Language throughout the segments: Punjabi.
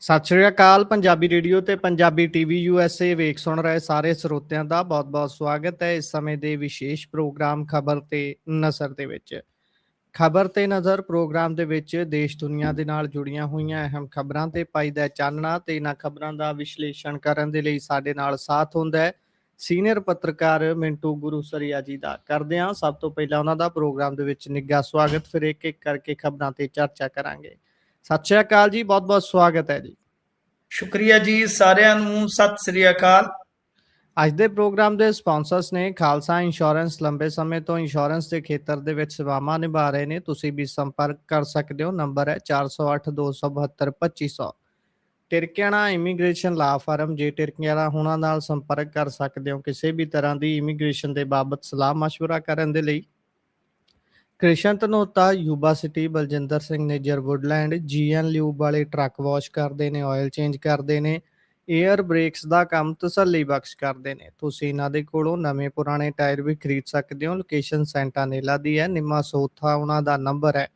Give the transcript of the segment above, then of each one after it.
ਸਤਿ ਸ਼੍ਰੀ ਅਕਾਲ। ਪੰਜਾਬੀ ਰੇਡੀਓ ਤੇ ਪੰਜਾਬੀ ਟੀਵੀ USA ਵੇਖ ਸੁਣ ਰਹੇ ਸਾਰੇ ਸਰੋਤਿਆਂ ਦਾ ਬਹੁਤ-ਬਹੁਤ ਸਵਾਗਤ ਹੈ। ਇਸ ਸਮੇਂ ਦੇ ਵਿਸ਼ੇਸ਼ ਪ੍ਰੋਗਰਾਮ ਖਬਰ ਤੇ ਨਜ਼ਰ ਦੇ ਵਿੱਚ। ਖਬਰ ਤੇ ਨਜ਼ਰ ਪ੍ਰੋਗਰਾਮ ਦੇ ਵਿੱਚ ਦੇਸ਼ ਦੁਨੀਆ ਦੇ ਨਾਲ ਜੁੜੀਆਂ ਹੋਈਆਂ ਅਹਿਮ ਖਬਰਾਂ ਤੇ ਪਾਈਦਾ ਚਾਨਣਾ ਤੇ ਇਹਨਾਂ ਖਬਰਾਂ ਦਾ ਵਿਸ਼ਲੇਸ਼ਣ ਕਰਨ ਦੇ ਲਈ ਸਾਡੇ ਨਾਲ ਸਾਥ ਹੁੰਦਾ ਹੈ ਸੀਨੀਅਰ ਪੱਤਰਕਾਰ ਮਿੰਟੂ ਗੁਰੂਸਰੀਆ ਜੀ ਦਾ। ਕਰਦੇ ਹਾਂ ਸਭ ਤੋਂ ਪਹਿਲਾਂ ਉਹਨਾਂ ਦਾ ਪ੍ਰੋਗਰਾਮ ਦੇ ਵਿੱਚ ਨਿੱਘਾ ਸਵਾਗਤ, ਫਿਰ ਇੱਕ ਇੱਕ ਕਰਕੇ ਖਬਰਾਂ ਤੇ ਚਰਚਾ ਕਰਾਂਗੇ। ਸਤਿ ਸ਼੍ਰੀ ਅਕਾਲ ਜੀ, ਬਹੁਤ-ਬਹੁਤ ਸਵਾਗਤ ਹੈ ਜੀ। ਸ਼ੁਕਰੀਆ ਜੀ, ਸਾਰਿਆਂ ਨੂੰ ਸਤਿ ਸ੍ਰੀ ਅਕਾਲ। ਅੱਜ ਦੇ ਪ੍ਰੋਗਰਾਮ ਦੇ ਸਪਾਂਸਰਸ ਨੇ ਖਾਲਸਾ ਇੰਸ਼ੋਰੈਂਸ। ਲੰਬੇ ਸਮੇਂ ਤੋਂ ਇੰਸ਼ੋਰੈਂਸ ਦੇ ਖੇਤਰ ਦੇ ਵਿੱਚ ਸੇਵਾਵਾਂ ਨਿਭਾ ਰਹੇ ਨੇ। ਤੁਸੀਂ ਵੀ ਸੰਪਰਕ ਕਰ ਸਕਦੇ ਹੋ। ਨੰਬਰ ਹੈ 408 272 2500। ਟਿਰਕਿਆਣਾ ਇਮੀਗ੍ਰੇਸ਼ਨ ਲਾ ਫਰਮ। ਜੇ ਟਿਰਕਿਆਣਾ ਹੁਣਾਂ ਨਾਲ ਸੰਪਰਕ ਕਰ ਸਕਦੇ ਹੋ ਕਿਸੇ ਵੀ ਤਰ੍ਹਾਂ ਦੀ ਇਮੀਗ੍ਰੇਸ਼ਨ ਦੇ ਬਾਬਤ ਸਲਾਹ ਮਸ਼ਵਰਾ ਕਰਨ ਦੇ ਲਈ। Krishan Dhanota Yuba City. Baljinder Singh Nijjar Woodland. GN lube ਵਾਲੇ ਟਰੱਕ ਵਾਸ਼ ਕਰਦੇ ਨੇ, ਆਇਲ ਚੇਂਜ ਕਰਦੇ ਨੇ, ਏਅਰ ਬ੍ਰੇਕਸ ਦਾ ਕੰਮ ਤਸੱਲੀ ਬਖਸ਼ ਕਰਦੇ ਨੇ। ਤੁਸੀਂ ਇਹਨਾਂ ਦੇ ਕੋਲੋਂ ਨਵੇਂ ਪੁਰਾਣੇ ਟਾਇਰ ਵੀ ਖਰੀਦ ਸਕਦੇ ਹੋ। ਲੋਕੇਸ਼ਨ ਸੈਂਟਾਨੇਲਾ ਦੀ ਹੈ, ਨਿੰਮਾ ਸੋਥਾ। ਉਹਨਾਂ ਦਾ ਨੰਬਰ ਹੈ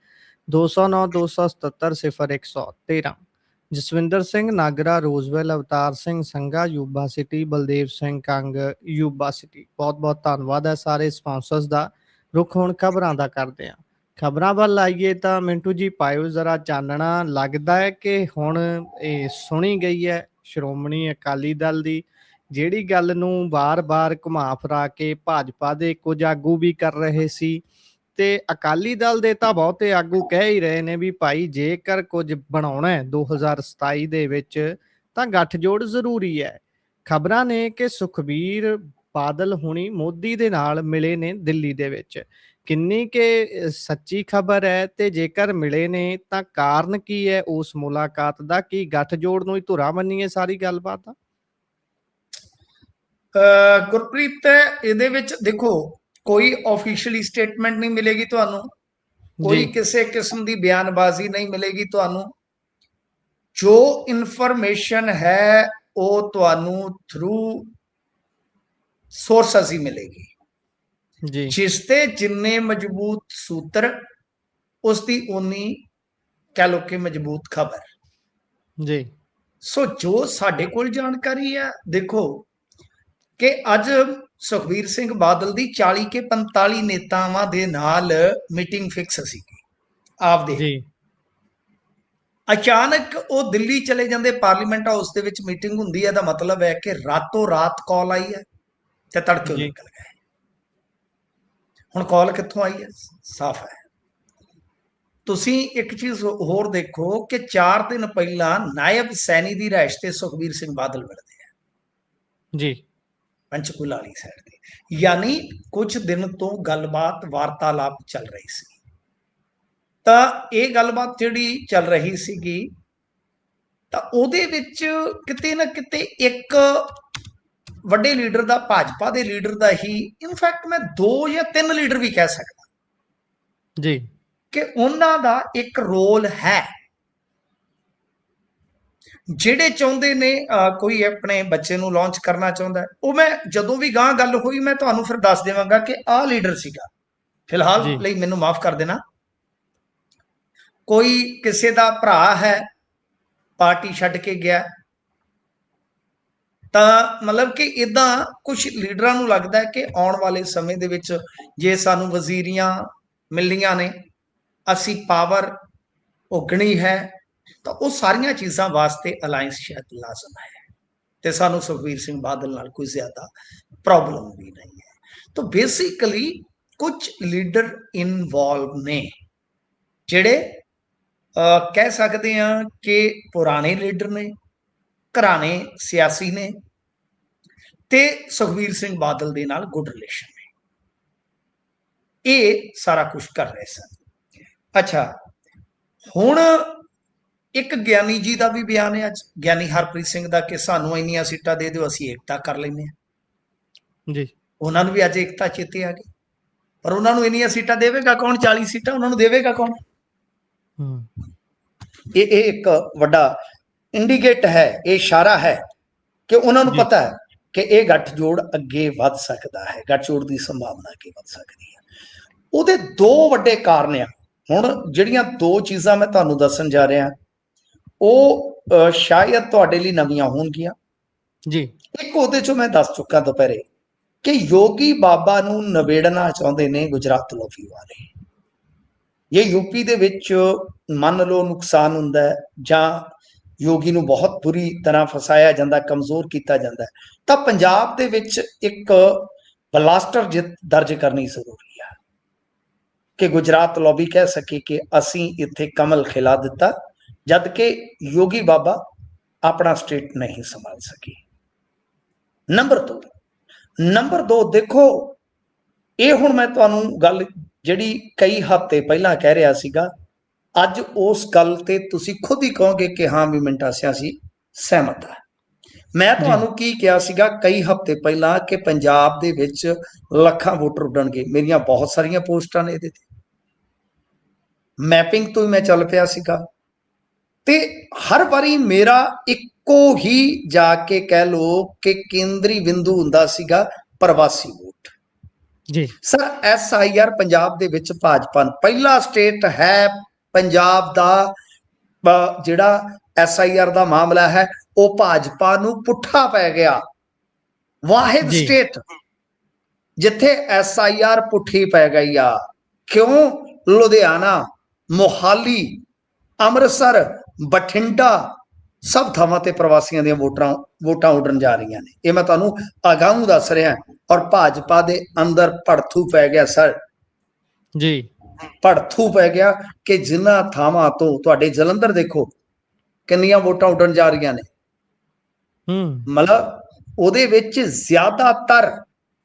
209 277 0113। Jaswinder Singh Nagra Roseville. Avtar Singh Sangha Yuba City. Baldev Singh Kang Yuba City. ਬਹੁਤ ਬਹੁਤ ਧੰਨਵਾਦ ਹੈ ਸਾਰੇ ਸਪਾਂਸਰਸ ਦਾ। ਰੁੱਖ ਹੁਣ ਖਬਰਾਂ ਦਾ ਕਰਦੇ ਹਾਂ। ਖਬਰਾਂ ਵੱਲ ਆਈਏ ਤਾਂ ਮਿੰਟੂ ਜੀ ਪਾਇਓ ਜ਼ਰਾ ਚਾਨਣਾ। ਲੱਗਦਾ ਹੈ ਕਿ ਹੁਣ ਇਹ ਸੁਣੀ ਗਈ ਹੈ ਸ਼੍ਰੋਮਣੀ ਅਕਾਲੀ ਦਲ ਦੀ, ਜਿਹੜੀ ਗੱਲ ਨੂੰ ਬਾਰ-ਬਾਰ ਘੁਮਾ ਫਿਰਾ ਕੇ ਭਾਜਪਾ ਦੇ ਕੁਝ ਆਗੂ ਵੀ ਕਰ ਰਹੇ ਸੀ ਤੇ ਅਕਾਲੀ ਦਲ ਦੇ ਤਾਂ ਬਹੁਤੇ ਆਗੂ ਕਹਿ ਹੀ ਰਹੇ ਨੇ ਵੀ ਭਾਈ ਜੇਕਰ ਕੁਝ ਬਣਾਉਣਾ ਹੈ 2027 ਦੇ ਵਿੱਚ ਤਾਂ ਗੱਠਜੋੜ ਜ਼ਰੂਰੀ ਹੈ। ਖਬਰਾਂ ਨੇ ਕਿ ਸੁਖਬੀਰ ਬਾਦਲ ਹੁਣੀ ਮੋਦੀ ਦੇ ਨਾਲ ਮਿਲੇ ਨੇ ਦਿੱਲੀ ਦੇ ਵਿੱਚ। ਕਿੰਨੀ ਕਿ ਸੱਚੀ ਖਬਰ ਹੈ ਤੇ ਜੇਕਰ ਮਿਲੇ ਨੇ ਤਾਂ ਕਾਰਨ ਕੀ ਹੈ ਉਸ ਮੁਲਾਕਾਤ ਦਾ? ਕੀ ਗੱਠਜੋੜ ਨੂੰ ਹੀ ਧੁਰਾ ਮੰਨੀਏ ਸਾਰੀ ਗੱਲਬਾਤ ਦਾ? ਗੁਰਪ੍ਰੀਤ, ਇਹਦੇ ਵਿੱਚ ਦੇਖੋ, ਕੋਈ ਆਫੀਸ਼ੀਅਲੀ ਸਟੇਟਮੈਂਟ ਨਹੀਂ ਮਿਲੇਗੀ ਤੁਹਾਨੂੰ, ਕੋਈ ਕਿਸੇ ਕਿਸਮ ਦੀ ਬਿਆਨਬਾਜ਼ੀ ਨਹੀਂ ਮਿਲੇਗੀ ਤੁਹਾਨੂੰ। ਜੋ ਇਨਫੋਰਮੇਸ਼ਨ ਹੈ ਉਹ ਤੁਹਾਨੂੰ ਥਰੂ ਸੋਰਸਸ ਹੀ ਮਿਲੇਗੀ। ਜਿਸ ਤੇ ਜਿੰਨੇ ਮਜ਼ਬੂਤ ਸੂਤਰ, ਉਸ ਦੀ ਉਨੀ ਕਹਿ ਲੋ ਕਿ ਮਜ਼ਬੂਤ ਖਬਰ ਜੀ। ਸੋ ਜੋ ਸਾਡੇ ਕੋਲ ਜਾਣਕਾਰੀ ਹੈ, ਦੇਖੋ ਕਿ ਅੱਜ ਸੁਖਬੀਰ ਸਿੰਘ ਬਾਦਲ ਦੀ 40 ਕੇ 45 ਨੇਤਾਵਾਂ ਦੇ ਨਾਲ ਮੀਟਿੰਗ ਫਿਕਸ ਸੀ ਆਪਦੇ। ਅਚਾਨਕ ਉਹ ਦਿੱਲੀ ਚਲੇ ਜਾਂਦੇ, ਪਾਰਲੀਮੈਂਟ ਹਾਊਸ ਦੇ ਵਿੱਚ ਮੀਟਿੰਗ ਹੁੰਦੀ ਹੈ। ਦਾ ਮਤਲਬ ਹੈ ਕਿ ਰਾਤੋਂ ਰਾਤ ਕਾਲ ਆਈ ਹੈ ਤੇ ਤੜਕੇ ਨਿਕਲ ਗਏ। ਹੁਣ ਕਾਲ ਕਿੱਥੋਂ ਆਈ ਹੈ? ਸਾਫ਼ ਹੈ। ਤੁਸੀਂ ਇੱਕ ਚੀਜ਼ ਹੋਰ ਦੇਖੋ ਕਿ 4 ਦਿਨ ਪਹਿਲਾਂ ਨਾਇਬ ਸੈਣੀ ਦੀ ਰਿਹਾਇਸ਼ ਤੇ ਸੁਖਬੀਰ ਸਿੰਘ ਬਾਦਲ ਮਿਲਦੇ ਆ ਜੀ, ਪੰਚਕੂਲਾ ਵਾਲੀ ਸਾਈਡ ਤੇ। ਯਾਨੀ ਕੁਝ ਦਿਨ ਤੋਂ ਗੱਲਬਾਤ ਵਾਰਤਾਲਾਪ ਚੱਲ ਰਹੀ ਸੀ। ਤਾਂ ਇਹ ਗੱਲਬਾਤ ਜਿਹੜੀ ਚੱਲ ਰਹੀ ਸੀਗੀ ਤਾਂ ਉਹਦੇ ਵਿੱਚ ਕਿਤੇ ਨਾ ਕਿਤੇ ਇੱਕ ਵੱਡੇ ਲੀਡਰ ਦਾ, ਭਾਜਪਾ ਦੇ ਲੀਡਰ ਦਾ ਹੀ, ਇਨਫੈਕਟ ਮੈਂ 2 ਜਾਂ 3 ਲੀਡਰ ਵੀ ਕਹਿ ਸਕਦਾ ਜੀ, ਕਿ ਉਹਨਾਂ ਦਾ ਇੱਕ ਰੋਲ ਹੈ। ਜਿਹੜੇ ਚਾਹੁੰਦੇ ਨੇ ਕੋਈ ਆਪਣੇ ਬੱਚੇ ਨੂੰ ਲਾਂਚ ਕਰਨਾ ਚਾਹੁੰਦਾ, ਉਹ ਮੈਂ ਜਦੋਂ ਵੀ ਗਾਂ ਗੱਲ ਹੋਈ ਮੈਂ ਤੁਹਾਨੂੰ ਫਿਰ ਦੱਸ ਦੇਵਾਂਗਾ ਕਿ ਆਹ ਲੀਡਰ ਸੀਗਾ। ਫਿਲਹਾਲ ਲਈ ਮੈਨੂੰ ਮਾਫ ਕਰ ਦੇਣਾ। ਕੋਈ ਕਿਸੇ ਦਾ ਭਰਾ ਹੈ, ਪਾਰਟੀ ਛੱਡ ਕੇ ਗਿਆ, ਤਾਂ ਮਤਲਬ ਕਿ ਇਦਾਂ ਕੁਝ ਲੀਡਰਾਂ ਨੂੰ ਲੱਗਦਾ ਕਿ ਆਉਣ ਵਾਲੇ ਸਮੇਂ ਦੇ ਵਿੱਚ ਜੇ ਸਾਨੂੰ ਵਜ਼ੀਰੀਆਂ ਮਿਲਣੀਆਂ ਨੇ, ਅਸੀਂ ਪਾਵਰ ਉਗਣੀ ਹੈ, ਤਾਂ ਉਹ ਸਾਰੀਆਂ ਚੀਜ਼ਾਂ ਵਾਸਤੇ ਅਲਾਇੰਸ ਸ਼ਾਇਦ ਲਾਜ਼ਮ ਹੈ ਤੇ ਸਾਨੂੰ ਸੁਖਬੀਰ ਸਿੰਘ ਬਾਦਲ ਨਾਲ ਕੋਈ ਜ਼ਿਆਦਾ ਪ੍ਰੋਬਲਮ ਵੀ ਨਹੀਂ ਹੈ। ਤਾਂ ਬੇਸਿਕਲੀ ਕੁਝ ਲੀਡਰ ਇਨਵੋਲਵ ਨੇ ਜਿਹੜੇ ਕਹਿ ਸਕਦੇ ਹਾਂ ਕਿ ਪੁਰਾਣੇ ਲੀਡਰ ਨੇ, ਘਰਾਣੇ ਸਿਆਸੀ ਨੇ ਤੇ ਸੁਖਬੀਰ ਸਿੰਘ ਬਾਦਲ ਦੇ ਨਾਲ ਗੁੱਡ ਰਿਲੇਸ਼ਨ ਨੇ। ਇਹ ਸਾਰਾ ਕੁਝ ਕਰ ਰਹੇ ਸਨ। ਅੱਛਾ, ਹੁਣ ਇੱਕ ਗਿਆਨੀ ਜੀ ਦਾ ਵੀ ਬਿਆਨ ਹੈ ਅੱਜ, ਗਿਆਨੀ ਹਰਪ੍ਰੀਤ ਸਿੰਘ ਦਾ, ਕਿ ਸਾਨੂੰ ਇੰਨੀਆਂ ਸੀਟਾਂ ਦੇ ਦਿਓ, ਅਸੀਂ ਏਕਤਾ ਕਰ ਲੈਂਦੇ ਹਾਂ ਜੀ। ਉਹਨਾਂ ਨੂੰ ਵੀ ਅੱਜ ਏਕਤਾ ਚੇਤੇ ਆ ਗਈ, ਪਰ ਉਹਨਾਂ ਨੂੰ ਇੰਨੀਆਂ ਸੀਟਾਂ ਦੇਵੇਗਾ ਕੌਣ? 40 ਸੀਟਾਂ ਉਹਨਾਂ ਨੂੰ ਦੇਵੇਗਾ ਕੌਣ? ਇਹ ਇੱਕ ਵੱਡਾ ਇੰਡੀਕੇਟ ਹੈ, ਇਹ ਇਸ਼ਾਰਾ ਹੈ ਕਿ ਉਹਨਾਂ ਨੂੰ ਪਤਾ ਹੈ ਕਿ ਇਹ ਗੱਠਜੋੜ ਅੱਗੇ ਵੱਧ ਸਕਦਾ ਹੈ, ਗੱਠਜੋੜ ਦੀ ਸੰਭਾਵਨਾ ਅੱਗੇ ਵੱਧ ਸਕਦੀ ਹੈ। ਉਹਦੇ 2 ਵੱਡੇ ਕਾਰਨ ਆ। ਹੁਣ ਜਿਹੜੀਆਂ 2 ਚੀਜ਼ਾਂ ਮੈਂ ਤੁਹਾਨੂੰ ਦੱਸਣ ਜਾ ਰਿਹਾ, ਉਹ ਸ਼ਾਇਦ ਤੁਹਾਡੇ ਲਈ ਨਵੀਆਂ ਹੋਣਗੀਆਂ। ਜੀ ਇੱਕ ਉਹਦੇ ਚੋਂ ਮੈਂ ਦੱਸ ਚੁੱਕਾ ਦੁਪਹਿਰੇ ਕਿ ਯੋਗੀ ਬਾਬਾ ਨੂੰ ਨਵੇੜਨਾ ਚਾਹੁੰਦੇ ਨੇ ਗੁਜਰਾਤ ਲੋਬੀ ਵਾਲੇ। ਇਹ ਯੂਪੀ ਦੇ ਵਿੱਚ ਮੰਨ ਲਓ ਨੁਕਸਾਨ ਹੁੰਦਾ ਹੈ ਜਾਂ ਯੋਗੀ ਨੂੰ ਬਹੁਤ ਬੁਰੀ ਤਰ੍ਹਾਂ ਫਸਾਇਆ ਜਾਂਦਾ, ਕਮਜ਼ੋਰ ਕੀਤਾ ਜਾਂਦਾ, ਤਾਂ ਪੰਜਾਬ ਦੇ ਵਿੱਚ ਇੱਕ ਬਲਾਸਟਰ ਜਿੱਤ ਦਰਜ ਕਰਨੀ ਜ਼ਰੂਰੀ ਹੈ ਕਿ ਗੁਜਰਾਤ ਲੋਬੀ ਕਹਿ ਸਕੇ ਕਿ ਅਸੀਂ ਇੱਥੇ ਕਮਲ ਖਿਲਾ ਦਿੱਤਾ, ਜਦ ਕਿ ਯੋਗੀ ਬਾਬਾ ਆਪਣਾ ਸਟੇਟ ਨਹੀਂ ਸੰਭਾਲ ਸਕੇ। ਨੰਬਰ 2 ਦੇਖੋ, ਇਹ ਹੁਣ ਮੈਂ ਤੁਹਾਨੂੰ ਗੱਲ ਜਿਹੜੀ ਕਈ ਹਫ਼ਤੇ ਪਹਿਲਾਂ ਕਹਿ ਰਿਹਾ ਸੀਗਾ, ਅੱਜ ਉਸ ਗੱਲ ਤੇ ਤੁਸੀਂ ਖੁਦ ਹੀ ਕਹੋਗੇ ਕਿ ਹਾਂ ਵੀ ਮਿੰਟਾਸਿਆ ਸੀ ਸਹਿਮਤ ਹੈ। ਮੈਂ ਤੁਹਾਨੂੰ ਕੀ ਕਿਹਾ ਸੀਗਾ ਕਈ ਹਫ਼ਤੇ ਪਹਿਲਾਂ ਕਿ ਪੰਜਾਬ ਦੇ ਵਿੱਚ ਲੱਖਾਂ ਵੋਟਰ ਉੱਡਣਗੇ। ਮੇਰੀਆਂ ਬਹੁਤ ਸਾਰੀਆਂ ਪੋਸਟਾਂ ਨੇ ਇਹਦੇ ਤੇ, ਮੈਪਿੰਗ ਤੋਂ ਹੀ ਮੈਂ ਚੱਲ ਪਿਆ ਸੀਗਾ, ਤੇ ਹਰ ਵਾਰੀ ਮੇਰਾ ਇੱਕੋ ਹੀ ਜਾ ਕੇ ਕਹਿ ਲੋ ਕਿ ਕੇਂਦਰੀ ਬਿੰਦੂ ਹੁੰਦਾ ਸੀਗਾ ਪ੍ਰਵਾਸੀ ਵੋਟ। ਜੀ ਸਰ SIR ਪੰਜਾਬ ਦੇ ਵਿੱਚ ਭਾਜਪਾ ਪਹਿਲਾ ਸਟੇਟ ਹੈ ਪੰਜਾਬ ਦਾ ਜਿਹੜਾ SIR ਦਾ ਮਾਮਲਾ ਹੈ ਉਹ ਭਾਜਪਾ ਨੂੰ ਪੁੱਠਾ ਪੈ ਗਿਆ। ਵਾਹਿਦ ਸਟੇਟ ਜਿੱਥੇ SIR ਪੁੱਠੀ ਪੈ ਗਈ ਆ। ਕਿਉਂ? ਲੁਧਿਆਣਾ, ਮੋਹਾਲੀ, ਅੰਮ੍ਰਿਤਸਰ, ਬਠਿੰਡਾ ਸਭ ਥਾਵਾਂ ਤੇ ਪ੍ਰਵਾਸੀਆਂ ਦੀਆਂ ਵੋਟਾਂ ਉੱਡਣ ਜਾ ਰਹੀਆਂ ਨੇ। ਇਹ ਮੈਂ ਤੁਹਾਨੂੰ ਅਗਾਊਂ ਦੱਸ ਰਿਹਾ। ਔਰ ਭਾਜਪਾ ਦੇ ਅੰਦਰ ਭੜਥੂ ਪੈ ਗਿਆ ਸਰ ਜੀ, ਭੜਥੂ ਪੈ ਗਿਆ ਕਿ ਜਿਨ੍ਹਾਂ ਥਾਵਾਂ ਤੋਂ ਤੁਹਾਡੇ ਜਲੰਧਰ ਦੇਖੋ ਕਿੰਨੀਆਂ ਵੋਟਾਂ ਉੱਡਣ ਜਾ ਰਹੀਆਂ ਨੇ। ਮਤਲਬ ਉਹਦੇ ਵਿੱਚ ਜ਼ਿਆਦਾਤਰ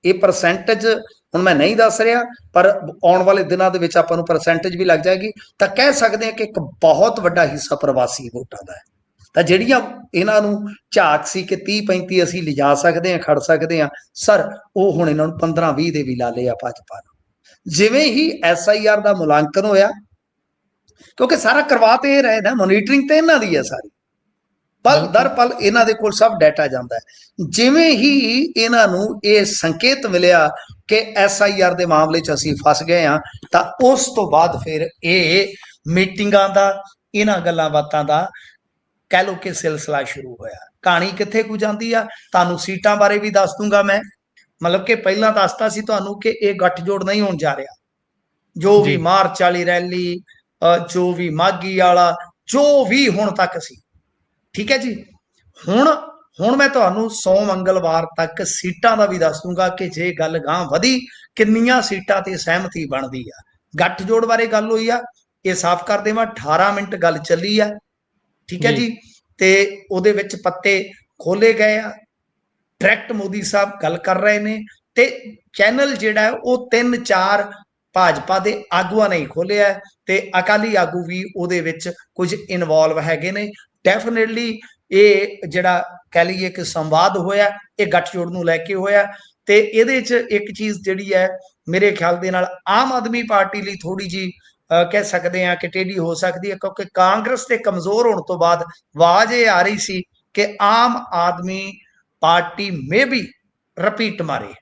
ਇਹ ਪਰਸੈਂਟੇਜ ਹੁਣ ਮੈਂ ਨਹੀਂ ਦੱਸ ਰਿਹਾ, ਪਰ ਆਉਣ ਵਾਲੇ ਦਿਨਾਂ ਦੇ ਵਿੱਚ ਆਪਾਂ ਨੂੰ ਪਰਸੈਂਟੇਜ ਵੀ ਲੱਗ ਜਾਏਗੀ, ਤਾਂ ਕਹਿ ਸਕਦੇ ਹਾਂ ਕਿ ਇੱਕ ਬਹੁਤ ਵੱਡਾ ਹਿੱਸਾ ਪ੍ਰਵਾਸੀ ਵੋਟਾਂ ਦਾ ਹੈ। ਤਾਂ ਜਿਹੜੀਆਂ ਇਹਨਾਂ ਨੂੰ ਝਾਕ ਸੀ ਕਿ 30-35 ਅਸੀਂ ਲਿਜਾ ਸਕਦੇ ਹਾਂ, ਖੜ ਸਕਦੇ ਹਾਂ, ਸਰ ਉਹ ਹੁਣ ਇਹਨਾਂ ਨੂੰ 15-20 ਦੇ ਵੀ ਲਾ ਲਏ ਆ ਭਾਜਪਾ ਨੂੰ। ਜਿਵੇਂ ਹੀ SIR ਦਾ ਮੁਲਾਂਕਣ ਹੋਇਆ, ਕਿਉਂਕਿ ਸਾਰਾ ਕਰਵਾ ਤੇ ਇਹ ਰਹੇ ਨਾ, ਮੋਨੀਟਰਿੰਗ ਤੇ ਇਹਨਾਂ ਦੀ ਹੈ ਸਾਰੀ, ਪਲ ਦਰ ਪਲ ਇਹਨਾਂ ਦੇ ਕੋਲ ਸਭ ਡਾਟਾ ਜਾਂਦਾ ਹੈ। ਜਿਵੇਂ ਹੀ ਇਹਨਾਂ ਨੂੰ ਇਹ ਸੰਕੇਤ ਮਿਲਿਆ ਕਿ SIR ਦੇ ਮਾਮਲੇ 'ਚ ਅਸੀਂ ਫਸ ਗਏ ਹਾਂ, ਤਾਂ ਉਸ ਤੋਂ ਬਾਅਦ ਫਿਰ ਇਹ ਮੀਟਿੰਗਾਂ ਦਾ, ਇਹਨਾਂ ਗੱਲਾਂ ਬਾਤਾਂ ਦਾ ਕਹਿ ਲਓ ਕਿ ਸਿਲਸਿਲਾ ਸ਼ੁਰੂ ਹੋਇਆ। ਕਹਾਣੀ ਕਿੱਥੇ ਕੁ ਜਾਂਦੀ ਆ ਤੁਹਾਨੂੰ ਸੀਟਾਂ ਬਾਰੇ ਵੀ ਦੱਸ ਦੂੰਗਾ ਮੈਂ। ਮਤਲਬ ਕਿ ਪਹਿਲਾਂ ਦੱਸਤਾ ਸੀ ਤੁਹਾਨੂੰ ਕਿ ਇਹ ਗੱਠਜੋੜ ਨਹੀਂ ਹੋਣ ਜਾ ਰਿਹਾ। ਜੋ ਵੀ ਮਾਰਚ ਵਾਲੀ ਰੈਲੀ, ਜੋ ਵੀ ਮਾਗੀ ਵਾਲਾ, ਜੋ ਵੀ ਹੁਣ ਤੱਕ ਸੀ, ਠੀਕ ਹੈ ਜੀ। ਹੁਣ ਮੈਂ ਤੁਹਾਨੂੰ ਮੰਗਲਵਾਰ ਤੱਕ ਸੀਟਾਂ ਦਾ ਵੀ ਦੱਸ ਦੂੰਗਾ ਕਿ ਜੇ ਗੱਲ ਗਾਂ ਵਧੀ ਕਿੰਨੀਆਂ ਸੀਟਾਂ ਤੇ ਸਹਿਮਤੀ ਬਣਦੀ ਆ। ਗੱਠਜੋੜ ਬਾਰੇ ਗੱਲ ਹੋਈ ਆ, ਇਹ ਸਾਫ਼ ਕਰ ਦੇਵਾਂ, 18 ਮਿੰਟ ਗੱਲ ਚੱਲੀ ਆ, ਠੀਕ ਹੈ ਜੀ। ਤੇ ਉਹਦੇ ਵਿੱਚ ਪੱਤੇ ਖੋਲੇ ਗਏ ਆ, ਡਾਇਰੈਕਟ ਮੋਦੀ ਸਾਹਿਬ ਗੱਲ ਕਰ ਰਹੇ ਨੇ, ਤੇ ਚੈਨਲ ਜਿਹੜਾ ਉਹ 3-4 ਭਾਜਪਾ ਦੇ ਆਗੂਆਂ ਨੇ ਖੋਲਿਆ, ਤੇ ਅਕਾਲੀ ਆਗੂ ਵੀ ਉਹਦੇ ਵਿੱਚ ਕੁਝ ਇਨਵੋਲਵ ਹੈਗੇ ਨੇ। ਡੈਫੀਨੇਟਲੀ ਇਹ ਜਿਹੜਾ ਕਹਿ ਲਈਏ ਕਿ ਸੰਵਾਦ ਹੋਇਆ, ਇਹ ਗੱਠਜੋੜ ਨੂੰ ਲੈ ਕੇ ਹੋਇਆ। ਤੇ ਇਹਦੇ 'ਚ ਇੱਕ ਚੀਜ਼ ਜਿਹੜੀ ਹੈ ਮੇਰੇ ਖਿਆਲ ਦੇ ਨਾਲ ਆਮ ਆਦਮੀ ਪਾਰਟੀ ਲਈ ਥੋੜੀ ਜੀ ਕਹਿ ਸਕਦੇ ਹਾਂ ਕਿ ਟੇਢੀ ਹੋ ਸਕਦੀ ਹੈ, ਕਿਉਂਕਿ ਕਾਂਗਰਸ ਦੇ ਕਮਜ਼ੋਰ ਹੋਣ ਤੋਂ ਬਾਅਦ ਆਵਾਜ਼ ਇਹ ਆ ਰਹੀ ਸੀ ਕਿ ਆਮ ਆਦਮੀ ਪਾਰਟੀ ਮੇ ਵੀ ਰਿਪੀਟ ਮਾਰੇ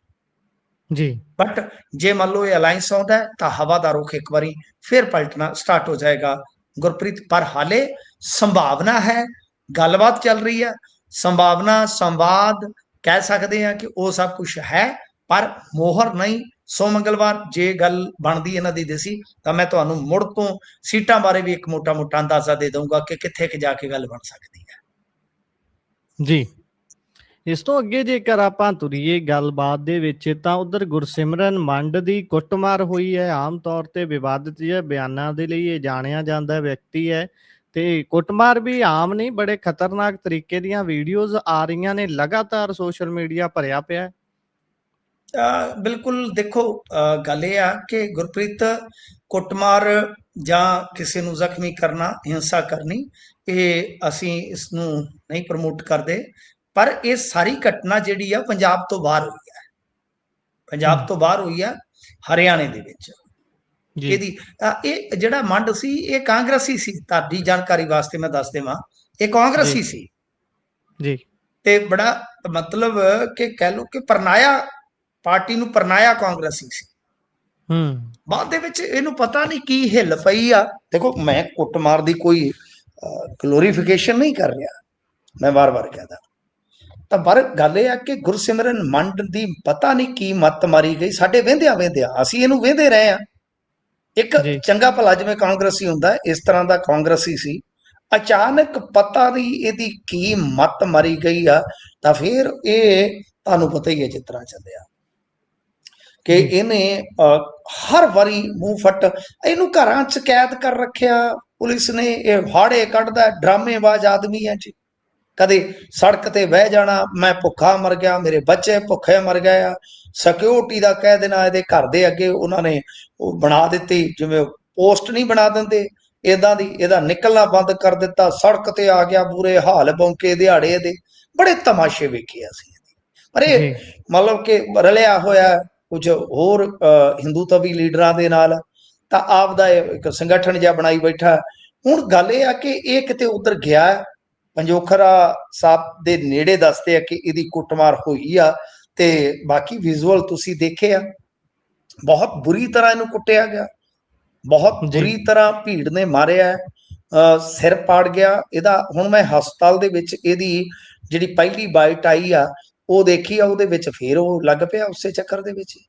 ਜੀ। ਬਟ ਜੇ ਮੰਨ ਲਓ ਇਹ ਅਲਾਈਅੰਸ ਆਉਂਦਾ ਹੈ ਤਾਂ ਹਵਾ ਦਾ ਰੁਖ ਇੱਕ ਵਾਰੀ ਫਿਰ ਪਲਟਣਾ ਸਟਾਰਟ ਹੋ ਜਾਏਗਾ ਗੁਰਪ੍ਰੀਤ। ਪਰ ਹਾਲੇ ਸੰਭਾਵਨਾ ਹੈ, ਗੱਲਬਾਤ ਚੱਲ ਰਹੀ ਹੈ, ਸੰਭਾਵਨਾ, ਸੰਵਾਦ ਕਹਿ ਸਕਦੇ ਹਾਂ ਕਿ ਉਹ ਸਭ ਕੁਝ ਹੈ, ਪਰ ਮੋਹਰ ਨਹੀਂ। ਮੰਗਲਵਾਰ ਜੇ ਗੱਲ ਬਣਦੀ ਇਹਨਾਂ ਦੀ ਦੇਸੀ, ਤਾਂ ਮੈਂ ਤੁਹਾਨੂੰ ਮੁੜ ਤੋਂ ਸੀਟਾਂ ਬਾਰੇ ਵੀ ਇੱਕ ਮੋਟਾ ਅੰਦਾਜ਼ਾ ਦੇ ਦਊਂਗਾ ਕਿ ਕਿੱਥੇ ਕਿ ਜਾ ਕੇ ਗੱਲ ਬਣ ਸਕਦੀ ਹੈ ਜੀ। ਇਸ ਤੋਂ ਅੱਗੇ ਜੇਕਰ ਆਪਾਂ ਤੁਰੀਏ ਗੱਲਬਾਤ ਦੇ ਵਿੱਚ, ਤਾਂ ਉਧਰ ਗੁਰਸਿਮਰਨ ਮੰਡ ਦੀ ਕੁੱਟਮਾਰ ਹੋਈ ਹੈ। ਆਮ ਤੌਰ ਤੇ ਵਿਵਾਦਿਤ ਜਿਹੇ ਬਿਆਨਾਂ ਦੇ ਲਈ ਇਹ ਜਾਣਿਆ ਜਾਂਦਾ ਵਿਅਕਤੀ ਹੈ, ਤੇ ਕੁੱਟਮਾਰ ਵੀ ਆਮ ਨਹੀਂ, ਬੜੇ ਖਤਰਨਾਕ ਤਰੀਕੇ ਦੀਆਂ ਵੀਡੀਓਜ਼ ਆ ਰਹੀਆਂ ਨੇ, ਲਗਾਤਾਰ ਸੋਸ਼ਲ ਮੀਡੀਆ ਭਰਿਆ ਪਿਆ। ਬਿਲਕੁਲ, ਦੇਖੋ ਗੱਲ ਇਹ ਆ ਕਿ ਗੁਰਪ੍ਰੀਤ, ਕੁੱਟਮਾਰ ਜਾਂ ਕਿਸੇ ਨੂੰ ਜ਼ਖਮੀ ਕਰਨਾ, ਹਿੰਸਾ ਕਰਨੀ, ਇਹ ਅਸੀਂ ਇਸ ਨੂੰ ਨਹੀਂ ਪ੍ਰਮੋਟ ਕਰਦੇ, ਪਰ ਇਹ ਸਾਰੀ ਘਟਨਾ ਜਿਹੜੀ ਆ ਪੰਜਾਬ ਤੋਂ ਬਾਹਰ ਹੋਈ ਹੈ, ਪੰਜਾਬ ਤੋਂ ਬਾਹਰ ਹੋਈ ਆ, ਹਰਿਆਣੇ ਦੇ ਵਿੱਚ। ਇਹਦੀ ਇਹ ਜਿਹੜਾ ਮੰਡ ਸੀ ਇਹ ਕਾਂਗਰਸੀ ਸੀ, ਤੁਹਾਡੀ ਜਾਣਕਾਰੀ ਵਾਸਤੇ ਮੈਂ ਦੱਸ ਦੇਵਾਂ, ਇਹ ਕਾਂਗਰਸੀ ਸੀ ਜੀ। ਤੇ ਬੜਾ ਮਤਲਬ ਕਿ ਕਹਿ ਲਓ ਕਿ ਪਰਨਾਇਆ ਪਾਰਟੀ ਨੂੰ, ਪਰਨਾਇਆ ਕਾਂਗਰਸੀ ਸੀ। ਬਾਅਦ ਦੇ ਵਿੱਚ ਇਹਨੂੰ ਪਤਾ ਨਹੀਂ ਕੀ ਹਿੱਲ ਪਈ ਆ। ਦੇਖੋ, ਮੈਂ ਕੁੱਟਮਾਰ ਦੀ ਕੋਈ ਗਲੋਰੀਫਿਕੇਸ਼ਨ ਨਹੀਂ ਕਰ ਰਿਹਾ, ਮੈਂ ਵਾਰ-ਵਾਰ ਕਹਿੰਦਾ। ਤਾਂ ਪਰ ਗੱਲ ਇਹ ਆ ਕਿ ਗੁਰਸਿਮਰਨ ਮੰਡ ਦੀ ਪਤਾ ਨਹੀਂ ਕੀ ਮੱਤ ਮਾਰੀ ਗਈ ਸਾਡੇ ਵਹਿੰਦਿਆਂ ਅਸੀਂ ਇਹਨੂੰ ਵਹਿੰਦੇ ਰਹੇ ਆ। ਇੱਕ ਜੀ ਚੰਗਾ ਭਲਾ ਜਿਵੇਂ ਕਾਂਗਰਸੀ ਹੁੰਦਾ ਇਸ ਤਰ੍ਹਾਂ ਦਾ ਕਾਂਗਰਸੀ ਸੀ, ਅਚਾਨਕ ਪਤਾ ਨਹੀਂ ਇਹਦੀ ਕੀ ਮੱਤ ਮਾਰੀ ਗਈ ਆ। ਤਾਂ ਫਿਰ ਇਹ ਤੁਹਾਨੂੰ ਪਤਾ ਹੀ ਹੈ ਜਿਸ ਤਰ੍ਹਾਂ ਚੱਲਿਆ ਕਿ ਜੀ ਇਹਨੇ ਹਰ ਵਾਰੀ ਮੂੰਹ ਫੱਟ ਇਹਨੂੰ ਘਰਾਂ 'ਚ ਕੈਦ ਕਰ ਰੱਖਿਆ ਪੁਲਿਸ ਨੇ। ਇਹ ਹਾੜੇ ਕੱਢਦਾ, ਡਰਾਮੇਬਾਜ਼ ਆਦਮੀ ਹੈ ਜੀ। ਕਦੇ ਸੜਕ ਤੇ ਬਹਿ ਜਾਣਾ, ਮੈਂ ਭੁੱਖਾ ਮਰ ਗਿਆ, ਮੇਰੇ ਬੱਚੇ ਭੁੱਖੇ ਮਰ ਗਏ ਆ। ਸਿਕਿਉਰਿਟੀ ਦਾ ਕਹਿ ਦੇਣਾ, ਇਹਦੇ ਘਰ ਦੇ ਅੱਗੇ ਉਹਨਾਂ ਨੇ ਉਹ ਬਣਾ ਦਿੱਤੀ, ਜਿਵੇਂ ਪੋਸਟ ਨਹੀਂ ਬਣਾ ਦਿੰਦੇ ਇਦਾਂ ਦੀ, ਇਹਦਾ ਨਿਕਲਣਾ ਬੰਦ ਕਰ ਦਿੱਤਾ। ਸੜਕ ਤੇ ਆ ਗਿਆ, ਬੁਰੇ ਹਾਲ ਬੌਂਕੇ ਦਿਹਾੜੇ ਇਹਦੇ, ਬੜੇ ਤਮਾਸ਼ੇ ਵੇਖੇ ਅਸੀਂ। ਪਰ ਇਹ ਜੀ ਮਤਲਬ ਕਿ ਰਲਿਆ ਹੋਇਆ ਕੁਝ ਹੋਰ ਹਿੰਦੂਤਵੀ ਲੀਡਰਾਂ ਦੇ ਨਾਲ, ਤਾਂ ਆਪਦਾ ਇੱਕ ਸੰਗਠਨ ਜਿਹਾ ਬਣਾਈ ਬੈਠਾ। ਹੁਣ ਗੱਲ ਇਹ ਆ ਕਿ ਇਹ ਕਿਤੇ ਉਧਰ ਗਿਆ, ਪੰਜੋਖਰਾ ਸਾਹਿਬ ਦੇ ਨੇੜੇ ਦੱਸਦੇ ਆ ਕਿ ਇਹਦੀ ਕੁੱਟਮਾਰ ਹੋਈ ਆ, ਤੇ ਬਾਕੀ ਵਿਜ਼ੂਅਲ ਤੁਸੀਂ ਦੇਖੇ ਆ, ਬਹੁਤ ਬੁਰੀ ਤਰ੍ਹਾਂ ਇਹਨੂੰ ਕੁੱਟਿਆ ਗਿਆ, ਬਹੁਤ ਜੀ ਬੁਰੀ ਤਰ੍ਹਾਂ ਭੀੜ ਨੇ ਮਾਰਿਆ, ਸਿਰ ਪਾੜ ਗਿਆ ਇਹਦਾ। ਹੁਣ ਮੈਂ ਹਸਪਤਾਲ ਦੇ ਵਿੱਚ ਇਹਦੀ ਜਿਹੜੀ ਪਹਿਲੀ ਬਾਈਟ ਆਈ ਆ ਉਹ ਦੇਖੀ ਆ, ਉਹਦੇ ਵਿੱਚ ਫੇਰ ਉਹ ਲੱਗ ਪਿਆ ਉਸੇ ਚੱਕਰ ਦੇ ਵਿੱਚ ਜੀ